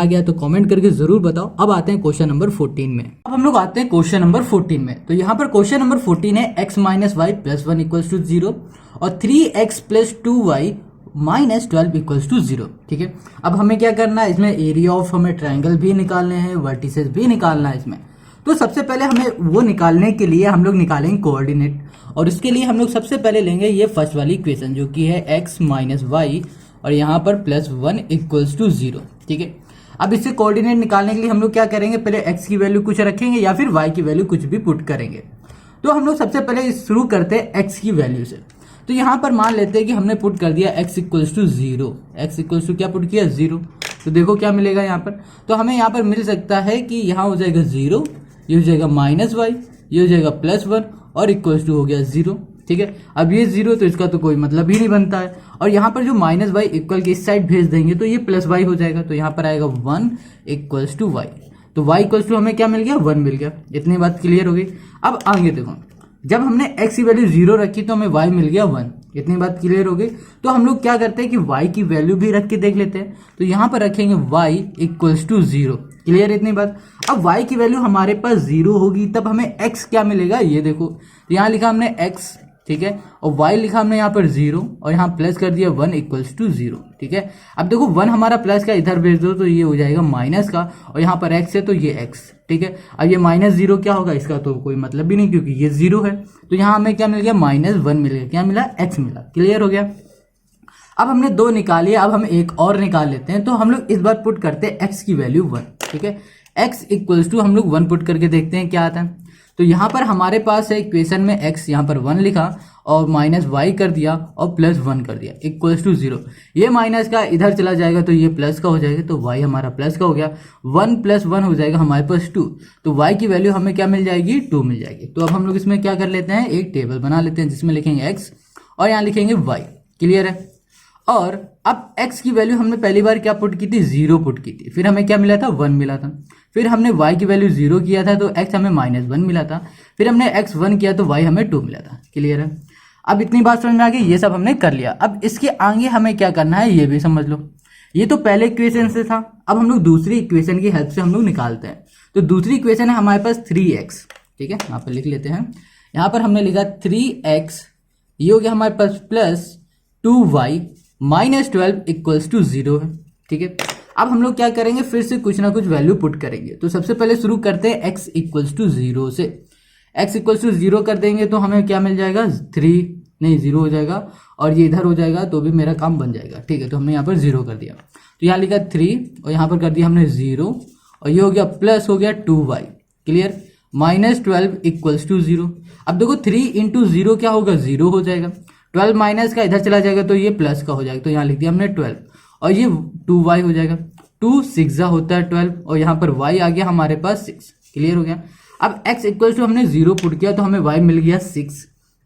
[SPEAKER 1] गया तो कमेंट करके जरूर बताओ। अब आते हैं क्वेश्चन नंबर 14 में। अब हम लोग आते हैं क्वेश्चन नंबर 14 में। तो यहाँ पर क्वेश्चन नंबर 14 है x minus y plus 1 equals to 0 और 3x plus 2y minus 12 equals to 0। ठीक है, अब हमें क्या करना है, इसमें एरिया ऑफ हमें ट्रायंगल भी निकालने हैं, वर्टिसेस भी निकालना है इसमें। तो सबसे पहले हमें वो निकालने के लिए हम लोग निकालेंगे कोऑर्डिनेट, और इसके लिए हम लोग सबसे पहले लेंगे ये फर्स्ट वाली इक्वेशन जो कि है x माइनस वाई और यहाँ पर प्लस 1 इक्वल्स टू 0। ठीक है, अब इससे कोऑर्डिनेट निकालने के लिए हम लोग क्या करेंगे, पहले x की वैल्यू कुछ रखेंगे या फिर y की वैल्यू कुछ भी पुट करेंगे। तो हम लोग सबसे पहले शुरू करते हैं x की वैल्यू से। तो यहाँ पर मान लेते हैं कि हमने पुट कर दिया x equals to 0, x equals to क्या पुट किया 0। तो देखो क्या मिलेगा यहाँ पर, तो हमें यहाँ पर मिल सकता है कि यहाँ हो जाएगा 0, ये हो जाएगा माइनस वाई, ये हो जाएगा प्लस 1 और इक्वल्स टू हो गया 0। ठीक है। अब ये 0 तो इसका तो कोई मतलब ही नहीं बनता है, और यहाँ पर जो माइनस वाई इक्वल के इस साइड भेज देंगे तो ये प्लस वाई हो जाएगा, तो यहाँ पर आएगा 1 इक्वल्स टू वाई, तो y इक्वल्स टू हमें क्या मिल गया 1 मिल गया। इतनी बात क्लियर हो गई। अब आगे देखो, जब हमने x की वैल्यू 0 रखी तो हमें y मिल गया 1, इतनी बात क्लियर हो गई। तो हम लोग क्या करते हैं कि y की वैल्यू भी रख के देख लेते हैं, तो यहाँ पर रखेंगे y इक्वल्स टू 0, क्लियर इतनी बात। अब y की वैल्यू हमारे पास 0 होगी तब हमें x क्या मिलेगा, ये देखो, तो यहाँ लिखा हमने x, ठीक है, और y लिखा हमने यहाँ पर 0 और यहाँ प्लस कर दिया 1 इक्वल्स टू 0, ठीक है। अब देखो 1 हमारा प्लस का इधर भेज दो तो ये हो जाएगा माइनस का, और यहाँ पर x है तो ये x, ठीक है। अब ये -0 क्या होगा, इसका तो कोई मतलब भी नहीं क्योंकि ये 0 है, तो यहाँ हमें क्या मिल गया -1 मिल गया, क्या मिला x मिला, क्लियर हो गया। अब हमने 2 निकाली, अब हम एक और निकाल लेते हैं, तो हम लोग इस बार पुट करते हैं x की वैल्यू 1, ठीक है। x इक्वल्स टू हम लोग 1 पुट करके देखते हैं क्या आता है, तो यहाँ पर हमारे पास है इक्वेशन में x यहाँ पर 1 लिखा और माइनस वाई कर दिया और प्लस 1 कर दिया इक्वल्स टू 0, ये माइनस का इधर चला जाएगा तो ये प्लस का हो जाएगा, तो y हमारा प्लस का हो गया, 1 + 1 हो जाएगा हमारे पास 2, तो y की वैल्यू हमें क्या मिल जाएगी 2 मिल जाएगी। तो अब हम लोग इसमें क्या कर लेते हैं, एक टेबल बना लेते हैं जिसमें लिखेंगे x और यहाँ लिखेंगे y, क्लियर है। और अब x की वैल्यू हमने पहली बार क्या पुट की थी, 0 पुट की थी, फिर हमें क्या मिला था 1 मिला था, फिर हमने y की वैल्यू 0 किया था तो x हमें -1 मिला था, फिर हमने x 1 किया तो y हमें 2 मिला था, क्लियर है। अब इतनी बात समझ में आ गई, ये सब हमने कर लिया। अब इसके आगे हमें क्या करना है ये भी समझ लो, ये तो पहले इक्वेशन से था, अब हम लोग दूसरी इक्वेशन की हेल्प से हम लोग निकालते हैं। तो दूसरी इक्वेशन है हमारे पास 3x, ठीक है, यहाँ पर लिख लेते हैं, यहाँ पर हमने लिखा 3x, ये हो गया हमारे पास प्लस 2y -12 इक्वल्स टू 0 है, ठीक है। अब हम लोग क्या करेंगे, फिर से कुछ ना कुछ वैल्यू पुट करेंगे। तो सबसे पहले शुरू करते हैं x इक्वल्स टू 0 से, x इक्वल्स टू 0 कर देंगे तो हमें क्या मिल जाएगा 0 हो जाएगा, और ये इधर हो जाएगा तो भी मेरा काम बन जाएगा, ठीक है। तो हमने यहाँ पर 0 कर दिया, तो यहाँ लिखा 3 और यहाँ पर कर दिया हमने 0 और ये हो गया प्लस हो गया 2y, क्लियर, -12 इक्वल्स टू 0। अब देखो 3 × 0 क्या होगा 0 हो जाएगा, 12 माइनस का इधर चला जाएगा तो ये प्लस का हो जाएगा, तो यहाँ लिख दिया हमने 12 और ये 2y हो जाएगा, 2 6 होता है 12 और यहाँ पर y आ गया हमारे पास 6, क्लियर हो गया। अब x इक्वल्स टू हमने 0 पुट किया तो हमें y मिल गया 6।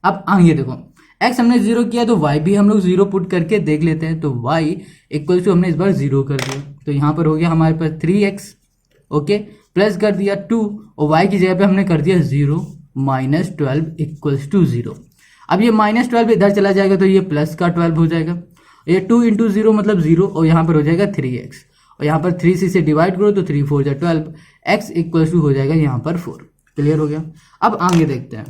[SPEAKER 1] अब आगे देखो x हमने 0 किया तो y भी हम लोग 0 पुट करके देख लेते हैं, तो y इक्वल्स टू हमने इस बार 0 कर दिया, तो यहाँ पर हो गया हमारे पास 3x, ओके, प्लस कर दिया 2 और y की जगह पे हमने कर दिया 0 -12 इक्वल्स टू 0। अब ये -12 इधर चला जाएगा तो ये प्लस का 12 हो जाएगा, ये 2 × 0 मतलब 0 और यहाँ पर हो जाएगा 3x और यहाँ पर 3 से डिवाइड करो तो 3 4 जा 12, x इक्वल्स टू हो जाएगा यहाँ पर 4, क्लियर हो गया। अब आगे देखते हैं,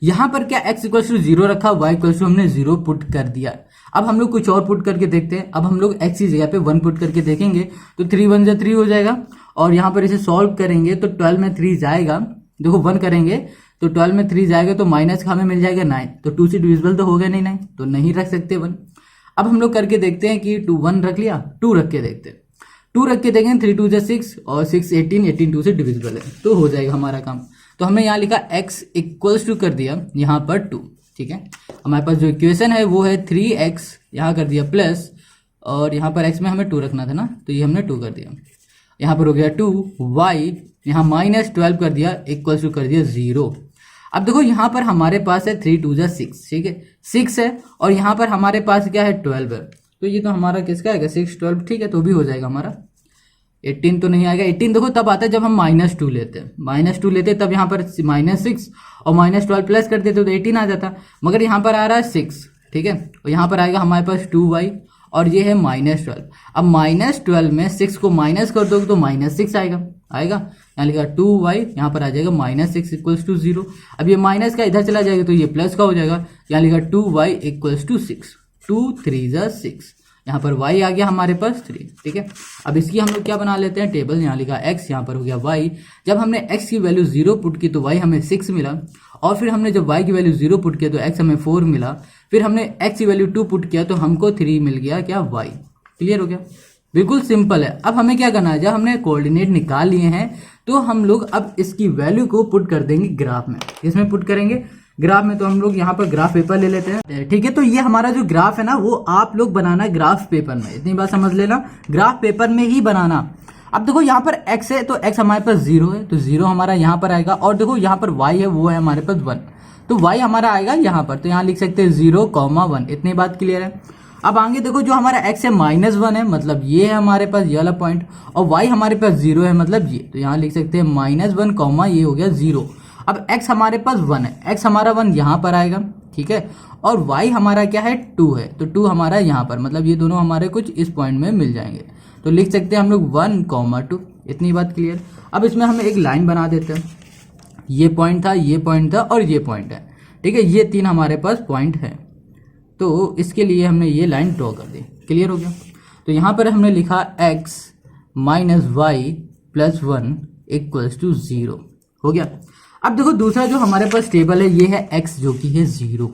[SPEAKER 1] यहाँ पर क्या x इक्वल्स टू 0 रखा, y इक्वल्स टू हमने 0 पुट कर दिया। अब हम लोग कुछ और पुट करके देखते हैं। अब हम लोग x की जगह पे 1 पुट करके देखेंगे तो 3 1 जा 3 हो जाएगा, और यहाँ पर इसे सॉल्व करेंगे तो 12 में 3 जाएगा, देखो 1 करेंगे तो 12 में 3 जाएगा तो माइनस का हमें मिल जाएगा 9, तो 2 से डिविजिबल तो हो गया नहीं 9, तो नहीं रख सकते 1। अब हम लोग करके देखते हैं कि 2 1 रख लिया, 2 रख के देखते हैं, 2 रख के देखेंगे 3 2 जा 6 और 6 18 2 से डिविजिबल है तो हो जाएगा हमारा काम। तो हमने यहाँ लिखा x इक्वल्स टू कर दिया यहाँ पर 2, ठीक है। हमारे पास जो इक्वेशन है वो है 3x, यहाँ कर दिया प्लस और यहाँ पर x में हमें 2 रखना था ना, तो ये हमने 2 कर दिया, यहाँ पर हो गया 2 y, यहाँ -12 कर दिया इक्वल्स टू कर दिया 0। अब देखो यहाँ पर हमारे पास है 3 2 जा 6, ठीक है, 6 है और यहाँ पर हमारे पास क्या है 12 है, तो ये तो हमारा किसका आएगा 6 12, ठीक है, तो भी हो जाएगा हमारा। 18 तो नहीं आएगा, 18 देखो तब आता है जब हम -2 लेते हैं, -2 लेते हैं तब यहाँ पर -6 और -12 प्लस कर देते तो 18 आ जाता, मगर यहाँ पर आ रहा है 6, ठीक है, और यहाँ पर आएगा हमारे पास 2y और ये है -12। अब -12 में 6 को माइनस कर दोगे तो -6 आएगा, यहाँ लिखा 2y, यहाँ पर आ जाएगा -6 इक्वल्स टू 0। अब ये माइनस का इधर चला जाएगा तो ये प्लस का हो जाएगा, यहाँ लिखा 2y इक्वल्स टू 6, 2 3 जा 6, यहाँ पर y आ गया हमारे पास 3, ठीक है। अब इसकी हम लोग क्या बना लेते हैं टेबल, यहाँ लिखा x, यहाँ पर हो गया y। जब हमने x की वैल्यू 0 पुट की तो y हमें 6 मिला, और फिर हमने जब y की वैल्यू 0 पुट किया तो x हमें 4 मिला, फिर हमने x की वैल्यू 2 पुट किया तो हमको 3 मिल गया, क्या y, क्लियर हो गया, बिल्कुल सिंपल है। अब हमें क्या करना है, जब हमने कोऑर्डिनेट निकाल लिए हैं तो हम लोग अब इसकी वैल्यू को पुट कर देंगे ग्राफ में। इसमें पुट करेंगे ग्राफ में, तो हम लोग यहाँ पर ग्राफ पेपर ले लेते हैं, ठीक है। तो ये हमारा जो ग्राफ है ना वो आप लोग बनाना है ग्राफ पेपर में, इतनी बात समझ लेना, ग्राफ पेपर में ही बनाना। अब देखो यहाँ पर x है तो x हमारे पास 0 है तो 0 हमारा यहाँ पर आएगा, और देखो यहाँ पर y है वो है हमारे पास 1, तो y हमारा आएगा यहाँ पर, तो यहाँ लिख सकते हैं 0,1। इतनी बात क्लियर है। अब आगे देखो, जो हमारा x है -1 है, मतलब ये है हमारे पास ये वाला पॉइंट, और y हमारे पास 0 है, मतलब ये, तो यहाँ लिख सकते हैं -1, ये हो गया 0। अब x हमारे पास 1 है, x हमारा 1 यहाँ पर आएगा, ठीक है, और y हमारा क्या है 2 है, तो 2 हमारा यहाँ पर, मतलब ये दोनों हमारे कुछ इस पॉइंट में मिल जाएंगे, तो लिख सकते हैं हम लोग 1,2। इतनी बात क्लियर। अब इसमें हम एक लाइन बना देते हैं, ये पॉइंट था, ये पॉइंट था, और ये पॉइंट है, ठीक है, ये 3 हमारे पास पॉइंट है, तो इसके लिए हमने ये लाइन ड्रॉ कर दी। क्लियर हो गया। तो यहाँ पर हमने लिखा x - y + 1 = 0 हो गया। अब देखो, दूसरा जो हमारे पास टेबल है, ये है x जो कि है 0,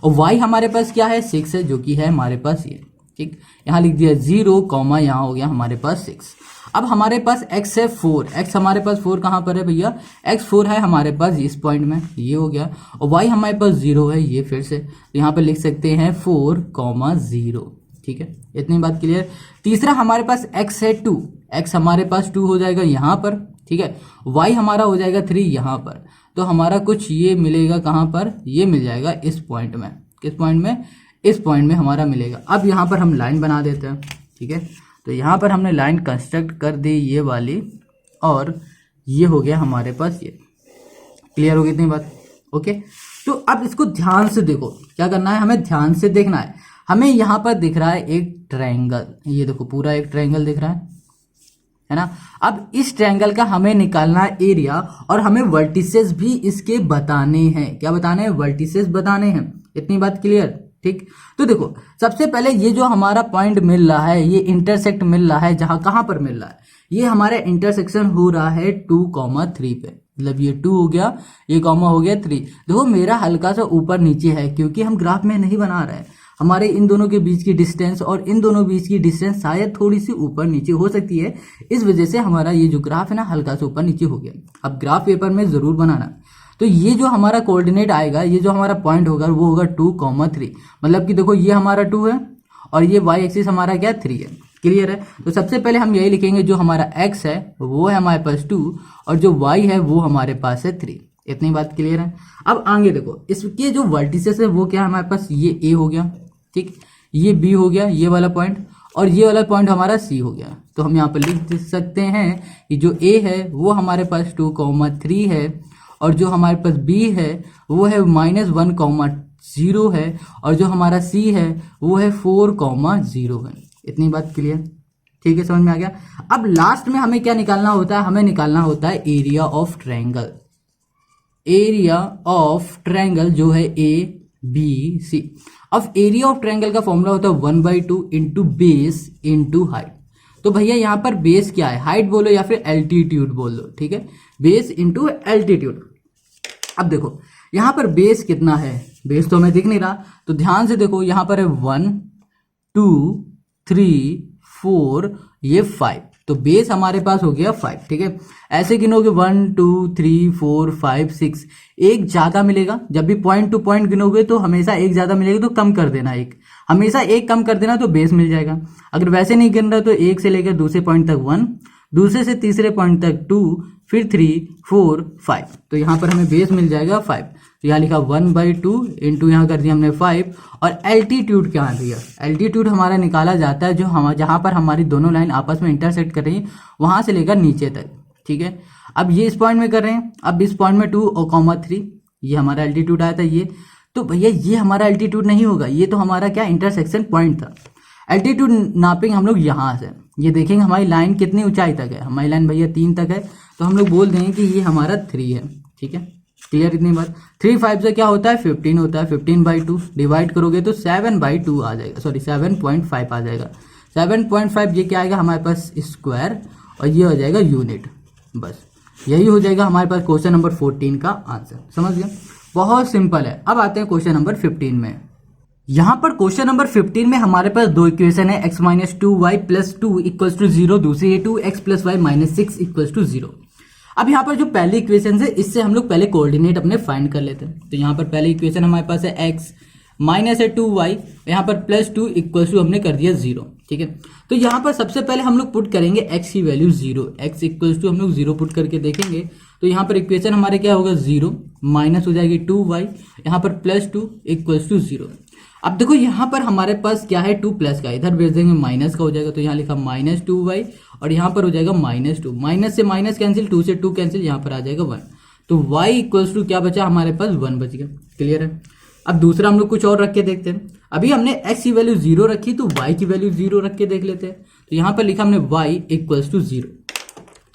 [SPEAKER 1] और y हमारे पास क्या है 6 है, जो कि है हमारे पास ये, ठीक, यहाँ लिख दिया 0, यहाँ हो गया हमारे पास 6। अब हमारे पास x है 4, x हमारे पास 4 कहाँ पर है भैया, x 4 है हमारे पास इस पॉइंट में, ये हो गया, और y हमारे पास 0 है, ये फिर से, तो यहाँ पर लिख सकते हैं 4,0, ठीक है, इतनी बात क्लियर। तीसरा हमारे पास x है 2, x हमारे पास 2 हो जाएगा यहाँ पर, ठीक है, y हमारा हो जाएगा 3 यहाँ पर, तो हमारा कुछ ये मिलेगा कहाँ पर, ये मिल जाएगा इस पॉइंट में, किस पॉइंट में, इस पॉइंट में हमारा मिलेगा। अब यहाँ पर हम लाइन बना देते हैं, ठीक है, तो यहाँ पर हमने लाइन कंस्ट्रक्ट कर दी ये वाली, और ये हो गया हमारे पास ये। क्लियर हो गई इतनी बात, ओके। तो अब इसको ध्यान से देखो, क्या करना है, हमें ध्यान से देखना है। हमें यहाँ पर दिख रहा है एक ट्रायंगल, ये देखो पूरा एक ट्रायंगल दिख रहा है ना। अब इस ट्रायंगल का हमें निकालना है एरिया, और हमें वर्टिसेस भी इसके बताने हैं। क्या बताने हैं, वर्टिसेस बताने हैं। इतनी बात क्लियर, ठीक। तो देखो, सबसे पहले ये जो हमारा पॉइंट मिल रहा है, ये इंटरसेक्ट मिल रहा है, जहां कहां पर मिल रहा है, ये हमारा इंटरसेक्शन हो रहा है 2,3 पे, मतलब ये 2 हो गया, ये कॉमा हो गया 3। देखो मेरा हल्का सा ऊपर नीचे है, क्योंकि हम ग्राफ में नहीं बना रहे हैं। हमारे इन दोनों के बीच की डिस्टेंस और इन दोनों बीच की डिस्टेंस शायद थोड़ी सी ऊपर नीचे हो सकती है, इस वजह से हमारा ये जो ग्राफ है ना, हल्का सा ऊपर नीचे हो गया। अब ग्राफ पेपर में जरूर बनाना। तो ये जो हमारा कोऑर्डिनेट आएगा, ये जो हमारा पॉइंट होगा, वो होगा 2,3, मतलब कि देखो ये हमारा 2 है, और ये y एक्सिस हमारा क्या 3 है। क्लियर है। तो सबसे पहले हम यही लिखेंगे, जो हमारा x है वो है हमारे पास 2, और जो y है वो हमारे पास है 3। इतनी बात क्लियर है। अब आगे देखो, इसके जो वर्टिसेस है वो क्या है हमारे पास, ये a हो गया, ठीक, ये b हो गया, ये वाला पॉइंट, और ये वाला पॉइंट हमारा c हो गया। तो हम यहाँ पर लिख सकते हैं कि जो a है वो हमारे पास 2,3 है, और जो हमारे पास b है वो है -1,0 है, और जो हमारा c है वो है 4,0 है। इतनी बात क्लियर, ठीक है, समझ में आ गया। अब लास्ट में हमें क्या निकालना होता है, हमें निकालना होता है area of triangle. Area of triangle जो है ABC। अब एरिया ऑफ ट्रायंगल का फॉर्मूला होता है 1/2 इंटू बेस इंटू हाइट। तो भैया यहाँ पर बेस क्या है, हाइट बोलो या फिर एल्टीट्यूड बोल दो, ठीक है, बेस इंटू एल्टीट्यूड। अब देखो यहाँ पर बेस कितना है, बेस तो हमें दिख नहीं रहा, तो ध्यान से देखो, यहाँ पर है 1 2 3 4, ये 5, तो बेस हमारे पास हो गया 5, ठीक है। ऐसे गिनोगे 1 2 3 4 5 6, एक ज्यादा मिलेगा। जब भी पॉइंट टू पॉइंट गिनोगे तो हमेशा एक ज्यादा मिलेगा, तो कम कर देना, एक हमेशा एक कम कर देना, तो बेस मिल जाएगा। अगर वैसे नहीं गिन रहा तो एक से लेकर दूसरे पॉइंट तक 1, दूसरे से तीसरे पॉइंट तक 2, फिर 3 4 5, तो यहाँ पर हमें बेस मिल जाएगा 5। तो यहाँ लिखा 1/2 इंटू यहाँ कर दिया हमने 5। और एल्टीट्यूड क्या है भैया, एल्टीट्यूड हमारा निकाला जाता है जो हम जहाँ पर हमारी दोनों लाइन आपस में इंटरसेक्ट कर रही है, वहां से लेकर नीचे तक, ठीक है। अब ये इस पॉइंट में कर रहे हैं, अब इस पॉइंट में 2 और 3, ये हमारा एल्टीट्यूड आया था ये। तो भैया ये हमारा एल्टीट्यूड नहीं होगा, ये तो हमारा क्या इंटरसेक्शन पॉइंट था। एल्टीट्यूड नापेंगे हम लोग यहाँ से, ये देखेंगे हमारी लाइन कितनी ऊंचाई तक है, हमारी लाइन भैया 3 तक है, तो हम लोग बोल देंगे कि ये हमारा 3 है, ठीक है। क्लियर इतनी बात। 3 5 से क्या होता है 15 होता है, 15/2 डिवाइड करोगे तो 7/2 आ जाएगा, सॉरी 7.5 आ जाएगा। 7.5 ये क्या आएगा हमारे पास स्क्वायर, और ये हो जाएगा यूनिट। बस यही हो जाएगा हमारे पास क्वेश्चन नंबर 14 का आंसर। समझ गए, बहुत सिंपल है। अब आते हैं क्वेश्चन नंबर 15 में। यहाँ पर क्वेश्चन नंबर 15 में हमारे पास दो इक्वेशन है, x - 2y + 2 = 0, दूसरी है 2x + y - 6 = 0। अब यहाँ पर जो पहली इक्वेशन है, इससे हम लोग पहले कोऑर्डिनेट अपने फाइंड कर लेते हैं। तो यहाँ पर पहले इक्वेशन हमारे पास है x - 2y, यहाँ पर +2 = हमने कर दिया 0, ठीक है। तो यहाँ पर सबसे पहले हम लोग पुट करेंगे x की वैल्यू 0, x = हम लोग 0 पुट करके देखेंगे तो यहाँ पर इक्वेशन हमारे क्या होगा 0 माइनस हो जाएगी 2y, यहाँ पर +2 इक्वल्स टू 0। अब देखो यहाँ पर हमारे पास क्या है 2 प्लस का, इधर भेज देंगे माइनस का हो जाएगा, तो यहाँ लिखा -2y और यहाँ पर हो जाएगा -2, माइनस से माइनस कैंसिल, 2 से 2 कैंसिल, यहाँ पर आ जाएगा 1। तो y इक्वल्स टू क्या बचा हमारे पास 1 बच गया। क्लियर है। अब दूसरा हम लोग कुछ और रख के देखते हैं। अभी हमने x की वैल्यू 0 रखी तो y की वैल्यू 0 रख के देख लेते हैं। तो यहाँ पर लिखा हमने y इक्वल्स टू 0,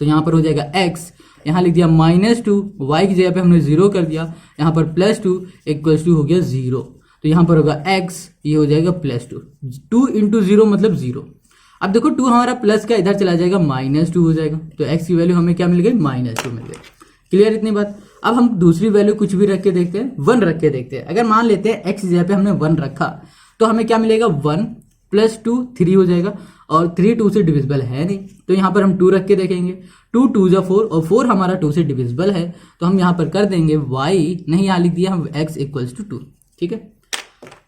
[SPEAKER 1] तो यहाँ पर हो जाएगा x, यहाँ लिख दिया -2, y की जगह पे हमने 0 कर दिया, यहाँ पर +2 इक्वल्स टू हो गया 0, तो यहाँ पर होगा x, ये हो जाएगा +2, 2 इंटू 0 मतलब 0। अब देखो 2 हमारा प्लस का इधर चला जाएगा -2 हो जाएगा, तो x की वैल्यू हमें क्या मिल गई -2 मिल गई। क्लियर इतनी बात। अब हम दूसरी वैल्यू कुछ भी रख के देखते हैं, 1 रख के देखते हैं। अगर मान लेते हैं x की जगह पे हमने 1 रखा तो हमें क्या मिलेगा 1 + 2 3 हो जाएगा, और 3 2 से डिविजिबल है नहीं, तो यहाँ पर हम 2 रख के देखेंगे। 2 2 जा 4 और 4 हमारा 2 से डिविजिबल है, तो हम यहाँ पर कर देंगे y, नहीं यहाँ लिख दिया हम x इक्वल्स टू 2। ठीक है।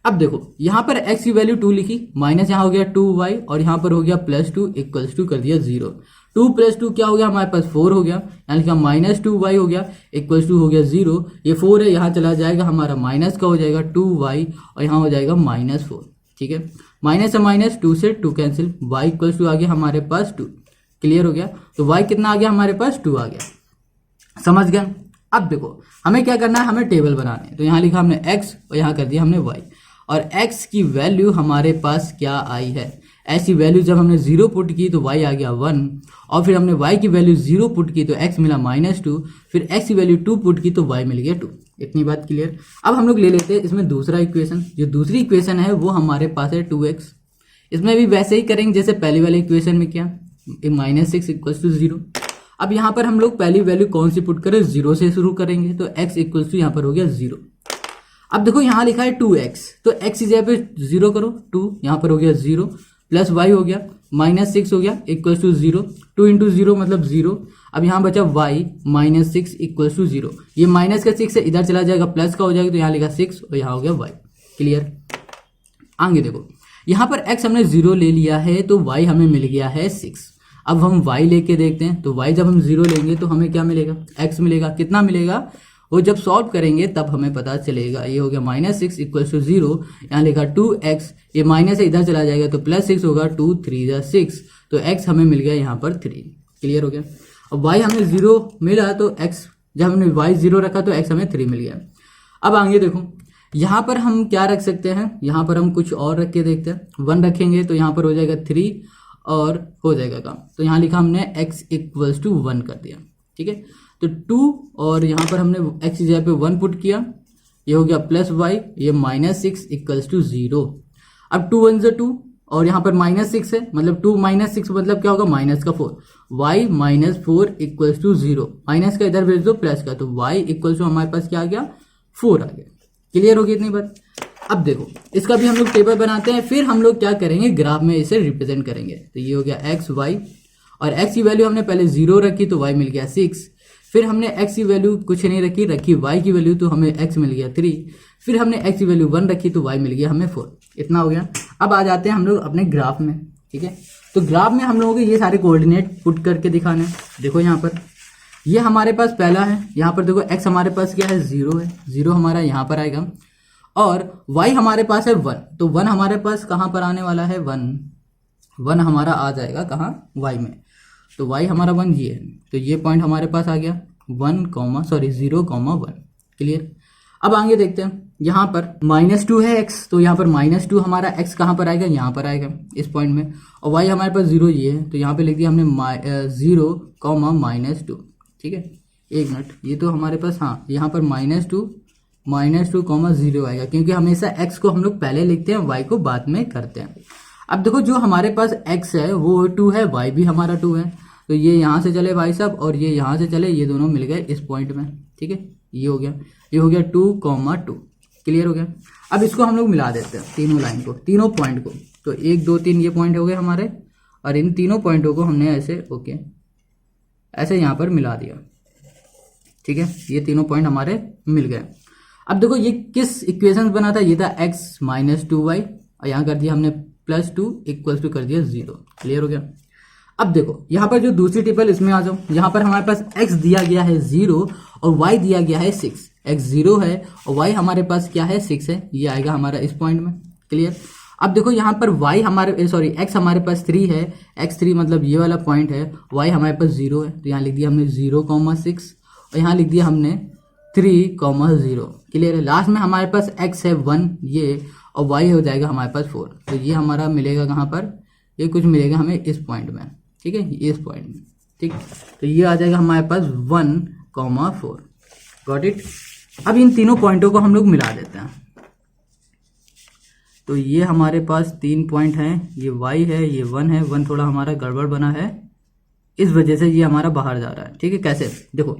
[SPEAKER 1] अब देखो यहाँ पर x की वैल्यू 2 लिखी, माइनस यहाँ हो गया 2y और यहाँ पर हो गया +2 इक्वल्स टू कर दिया 0। 2 + 2 क्या हो गया हमारे पास 4 हो गया, यहाँ लिखा -2y हो गया इक्वल्स टू हो गया 0। ये 4 है, यहाँ चला जाएगा हमारा माइनस का हो जाएगा 2y और यहाँ हो जाएगा -4। ठीक है। माइनस से माइनस, 2 से 2 कैंसिल, y इक्वल्स टू आ गया हमारे पास 2। क्लियर हो गया। तो y कितना आ गया हमारे पास 2 आ गया। समझ गए। अब देखो हमें क्या करना है, हमें टेबल बनाने। तो यहाँ लिखा हमने x और यहाँ कर दिया हमने y, और x की वैल्यू हमारे पास क्या आई है, ऐसी वैल्यू जब हमने 0 पुट की तो y आ गया 1, और फिर हमने y की वैल्यू 0 पुट की तो x मिला -2, फिर x की वैल्यू 2 पुट की तो y मिल गया 2। इतनी बात क्लियर। अब हम लोग ले लेते हैं इसमें दूसरा इक्वेशन। जो दूसरी इक्वेशन है वो हमारे पास है 2x। इसमें भी वैसे ही करेंगे जैसे पहली वाले इक्वेशन में किया, -6 इक्वल्स टू 0। अब यहाँ पर हम लोग पहली वैल्यू कौन सी पुट करें, 0 से शुरू करेंगे, तो x इक्वल्स टू यहाँ पर हो गया 0। अब देखो यहाँ लिखा है 2x, तो x की जगह पे 0 करो, 2 यहाँ पर हो गया 0, प्लस y हो गया -6 हो गया इक्वल्स टू 0, 2 इंटू 0 मतलब 0। अब यहाँ बचा y -6 इक्वल्स टू 0, ये माइनस का 6 है, इधर चला जाएगा प्लस का हो जाएगा, तो यहाँ लिखा 6 और यहाँ हो गया y। क्लियर। आगे देखो यहाँ पर x हमने 0 ले लिया है तो y हमें मिल गया है 6। अब हम y लेके देखते हैं, तो y जब हम 0 लेंगे तो हमें क्या मिलेगा, x मिलेगा। कितना मिलेगा, वो जब सॉल्व करेंगे तब हमें पता चलेगा। ये हो गया -6 इक्वल्स टू 0, यहाँ लिखा 2x, ये माइनस है इधर चला जाएगा तो +6 होगा, 2 3 जा 6, तो x हमें मिल गया यहाँ पर 3। क्लियर हो गया। अब y हमें 0 मिला तो x, जब हमने y 0 रखा तो x हमें 3 मिल गया। अब आगे देखो यहाँ पर हम क्या रख सकते हैं, यहाँ पर हम कुछ और रख के देखते हैं। 1 रखेंगे तो यहाँ पर हो जाएगा 3 और हो जाएगा काम। तो यहाँ लिखा हमने x इक्वल्स टू 1 कर दिया। ठीक है। तो 2 और यहाँ पर हमने x की जगह पे 1 पुट किया, ये हो गया +y, ये -6 इक्वल्स टू 0। अब 2 1 2 और यहाँ पर -6 है, मतलब 2 -6 मतलब क्या होगा माइनस का 4, y -4 इक्वल्स टू 0। माइनस का इधर भेज दो प्लस का, तो y इक्वल्स टू हमारे पास क्या आ गया 4 आ गया। क्लियर होगी इतनी बात। अब देखो इसका भी हम लोग टेबल बनाते हैं, फिर हम लोग क्या करेंगे ग्राफ में इसे रिप्रेजेंट करेंगे। तो ये हो गया x y, और x की वैल्यू हमने पहले 0 रखी तो y मिल गया 6, फिर हमने x की वैल्यू कुछ नहीं रखी y की वैल्यू, तो हमें x मिल गया 3, फिर हमने x की वैल्यू 1 रखी तो y मिल गया हमें 4। इतना हो गया। अब आ जाते हैं हम लोग अपने ग्राफ में। ठीक है। तो ग्राफ में हम लोगों को ये सारे कोऑर्डिनेट पुट करके दिखाने। देखो यहाँ पर ये हमारे पास पहला है, यहाँ पर देखो x हमारे पास क्या है 0 है, 0 हमारा यहाँ पर आएगा, और y हमारे पास है 1, तो 1 हमारे पास कहाँ पर आने वाला है, 1 हमारा आ जाएगा कहाँ y में, तो y हमारा 1 ये है, तो ये पॉइंट हमारे पास आ गया 0,1। क्लियर। अब आगे देखते हैं, यहाँ पर -2 है x, तो यहाँ पर -2 हमारा x कहाँ पर आएगा, यहाँ पर आएगा इस पॉइंट में, और y हमारे पास 0 ये है, तो यहाँ पे लिख दिया हमने 0,-2। ठीक है। एक मिनट, ये तो हमारे पास हाँ यहाँ पर -2,0 आएगा, क्योंकि हमेशा x को हम लोग पहले लिखते हैं, y को बाद में करते हैं। अब देखो जो हमारे पास x है वो 2 है, y भी हमारा 2 है, तो ये यहाँ से चले भाई साहब और ये यहाँ से चले, ये दोनों मिल गए इस पॉइंट में। ठीक है। ये हो गया 2,2। क्लियर हो गया। अब इसको हम लोग मिला देते हैं, तीनों लाइन को, तीनों पॉइंट को, तो 1 2 3 ये पॉइंट हो गए हमारे, और इन तीनों पॉइंटों को हमने ऐसे ऐसे यहाँ पर मिला दिया। ठीक है। ये तीनों पॉइंट हमारे मिल गए। अब देखो ये किस इक्वेशन बना था, ये था x -2y, और यहाँ कर दिया हमने +2 इक्वल्स टू कर दिया 0। क्लियर हो गया। अब देखो यहाँ पर जो दूसरी टेबल इसमें आ जाओ, यहाँ पर हमारे पास x दिया गया है 0 और y दिया गया है 6। x 0 है और y हमारे पास क्या है 6 है, ये आएगा हमारा इस पॉइंट में। क्लियर। अब देखो यहाँ पर y हमारे x हमारे पास 3 है, x3 मतलब ये वाला पॉइंट है, y हमारे पास 0 है, तो यहाँ लिख दिया हमने 0,6 और यहाँ लिख दिया हमने 3,0। क्लियर है। लास्ट में हमारे पास x है 1 ये, और y हो जाएगा हमारे पास 4। तो ये हमारा मिलेगा कहाँ पर, ये कुछ मिलेगा हमें इस पॉइंट में। ठीक है, ये इस पॉइंट में। ठीक, तो ये आ जाएगा हमारे पास 1,4। Got it. अब इन तीनों पॉइंटों को हम लोग मिला देते हैं। तो ये हमारे पास 3 पॉइंट हैं, ये y है, ये 1 है, 1 थोड़ा हमारा गड़बड़ बना है, इस वजह से ये हमारा बाहर जा रहा है। ठीक है, कैसे, देखो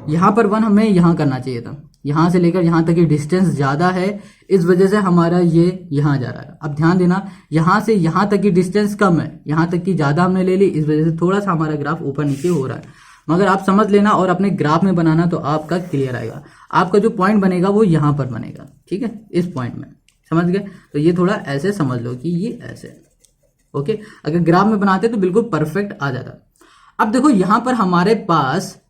[SPEAKER 1] यहाँ पर 1 हमें यहाँ करना चाहिए था, यहाँ से लेकर यहाँ तक की डिस्टेंस ज़्यादा है, इस वजह से हमारा ये यहाँ जा रहा है। अब ध्यान देना, यहाँ से यहाँ तक की डिस्टेंस कम है, यहाँ तक की ज़्यादा हमने ले ली, इस वजह से थोड़ा सा हमारा ग्राफ ऊपर नीचे हो रहा है। मगर आप समझ लेना और अपने ग्राफ में बनाना तो आपका क्लियर आएगा। आपका जो पॉइंट बनेगा वो यहाँ पर बनेगा। ठीक है, इस पॉइंट में, समझ गए। तो ये थोड़ा ऐसे समझ लो कि ये ऐसे, ओके। अगर ग्राफ में बनाते तो बिल्कुल परफेक्ट आ जाता। अब देखो यहाँ पर हमारे पास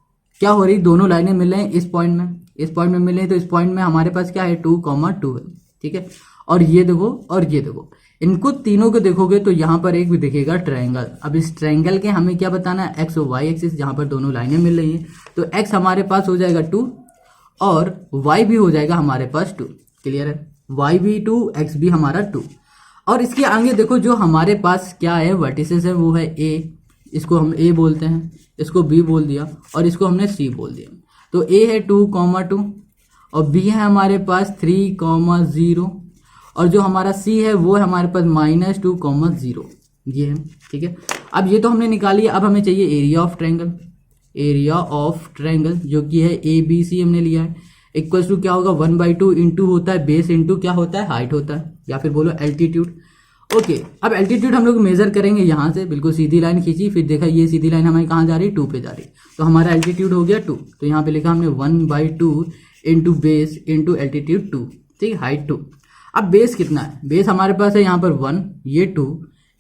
[SPEAKER 1] क्या हो रही, दोनों लाइनें मिल रही हैं इस पॉइंट में, इस पॉइंट में मिल रही है, तो इस पॉइंट में हमारे पास क्या है 2,2 है। ठीक है, और ये देखो और ये देखो, इनको तीनों को देखोगे तो यहाँ पर एक भी दिखेगा ट्रायंगल। अब इस ट्रायंगल के हमें क्या बताना है, एक्स और वाई एक्सिस, जहाँ पर दोनों लाइनें मिल रही हैं। तो एक्स हमारे पास हो जाएगा 2 और वाई भी हो जाएगा हमारे पास 2। क्लियर है, वाई भी 2, एक्स भी हमारा 2। और इसके आगे देखो जो हमारे पास क्या है वर्टिसेस है, वो है ए, इसको हम ए बोलते हैं, इसको बी बोल दिया और इसको हमने सी बोल दिया। तो ए है 2,2 और बी है हमारे पास 3,0 और जो हमारा सी है वो है हमारे पास -2,0 ये है। ठीक है, अब ये तो हमने निकाली। अब हमें चाहिए area of triangle. Area of triangle जो कि है ABC हमने लिया है, इक्वल्स टू क्या होगा 1/2 इंटू होता है बेस इंटू क्या होता है हाइट होता है, या फिर बोलो एल्टीट्यूड। ओके, अब एल्टीट्यूड हम लोग मेजर करेंगे यहाँ से, बिल्कुल सीधी लाइन खींची, फिर देखा ये सीधी लाइन हमारी कहाँ जा रही है 2 पे जा रही, तो हमारा एल्टीट्यूड हो गया 2। तो यहाँ पे लिखा हमने 1/2 इंटू बेस इंटू एल्टीट्यूड 2। ठीक, हाइट 2। अब बेस कितना है, बेस हमारे पास है यहाँ पर 1, ये 2,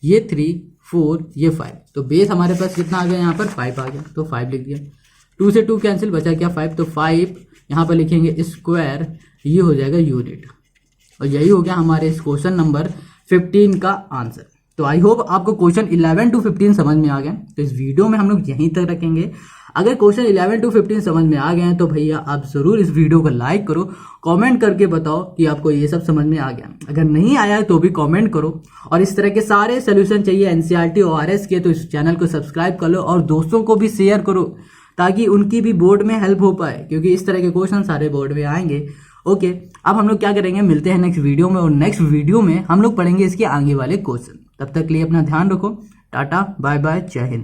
[SPEAKER 1] ये 3, 4, ये 5। तो बेस हमारे पास कितना आ गया, यहाँ पर 5 आ गया, तो 5 लिख दिया। 2 से 2 कैंसिल, बचा क्या 5, तो 5 यहाँ पर लिखेंगे स्क्वायर, ये हो जाएगा यूनिट। और यही हो गया हमारे इस क्वेश्चन नंबर 15 का आंसर। तो आई होप आपको क्वेश्चन 11 to 15 समझ में आ गए। तो इस वीडियो में हम लोग यहीं तक रखेंगे। अगर क्वेश्चन 11 to 15 समझ में आ गए हैं तो भैया आप जरूर इस वीडियो को लाइक करो, कमेंट करके बताओ कि आपको ये सब समझ में आ गया। अगर नहीं आया है तो भी कमेंट करो। और इस तरह के सारे सोल्यूशन चाहिए NCERT ORS के, तो इस चैनल को सब्सक्राइब कर लो और दोस्तों को भी शेयर करो ताकि उनकी भी बोर्ड में हेल्प हो पाए, क्योंकि इस तरह के क्वेश्चन सारे बोर्ड में आएंगे। ओके, अब हम लोग क्या करेंगे, मिलते हैं नेक्स्ट वीडियो में, और नेक्स्ट वीडियो में हम लोग पढ़ेंगे इसके आगे वाले क्वेश्चन। तब तक के लिए अपना ध्यान रखो। टाटा, बाय बाय, जय हिंद।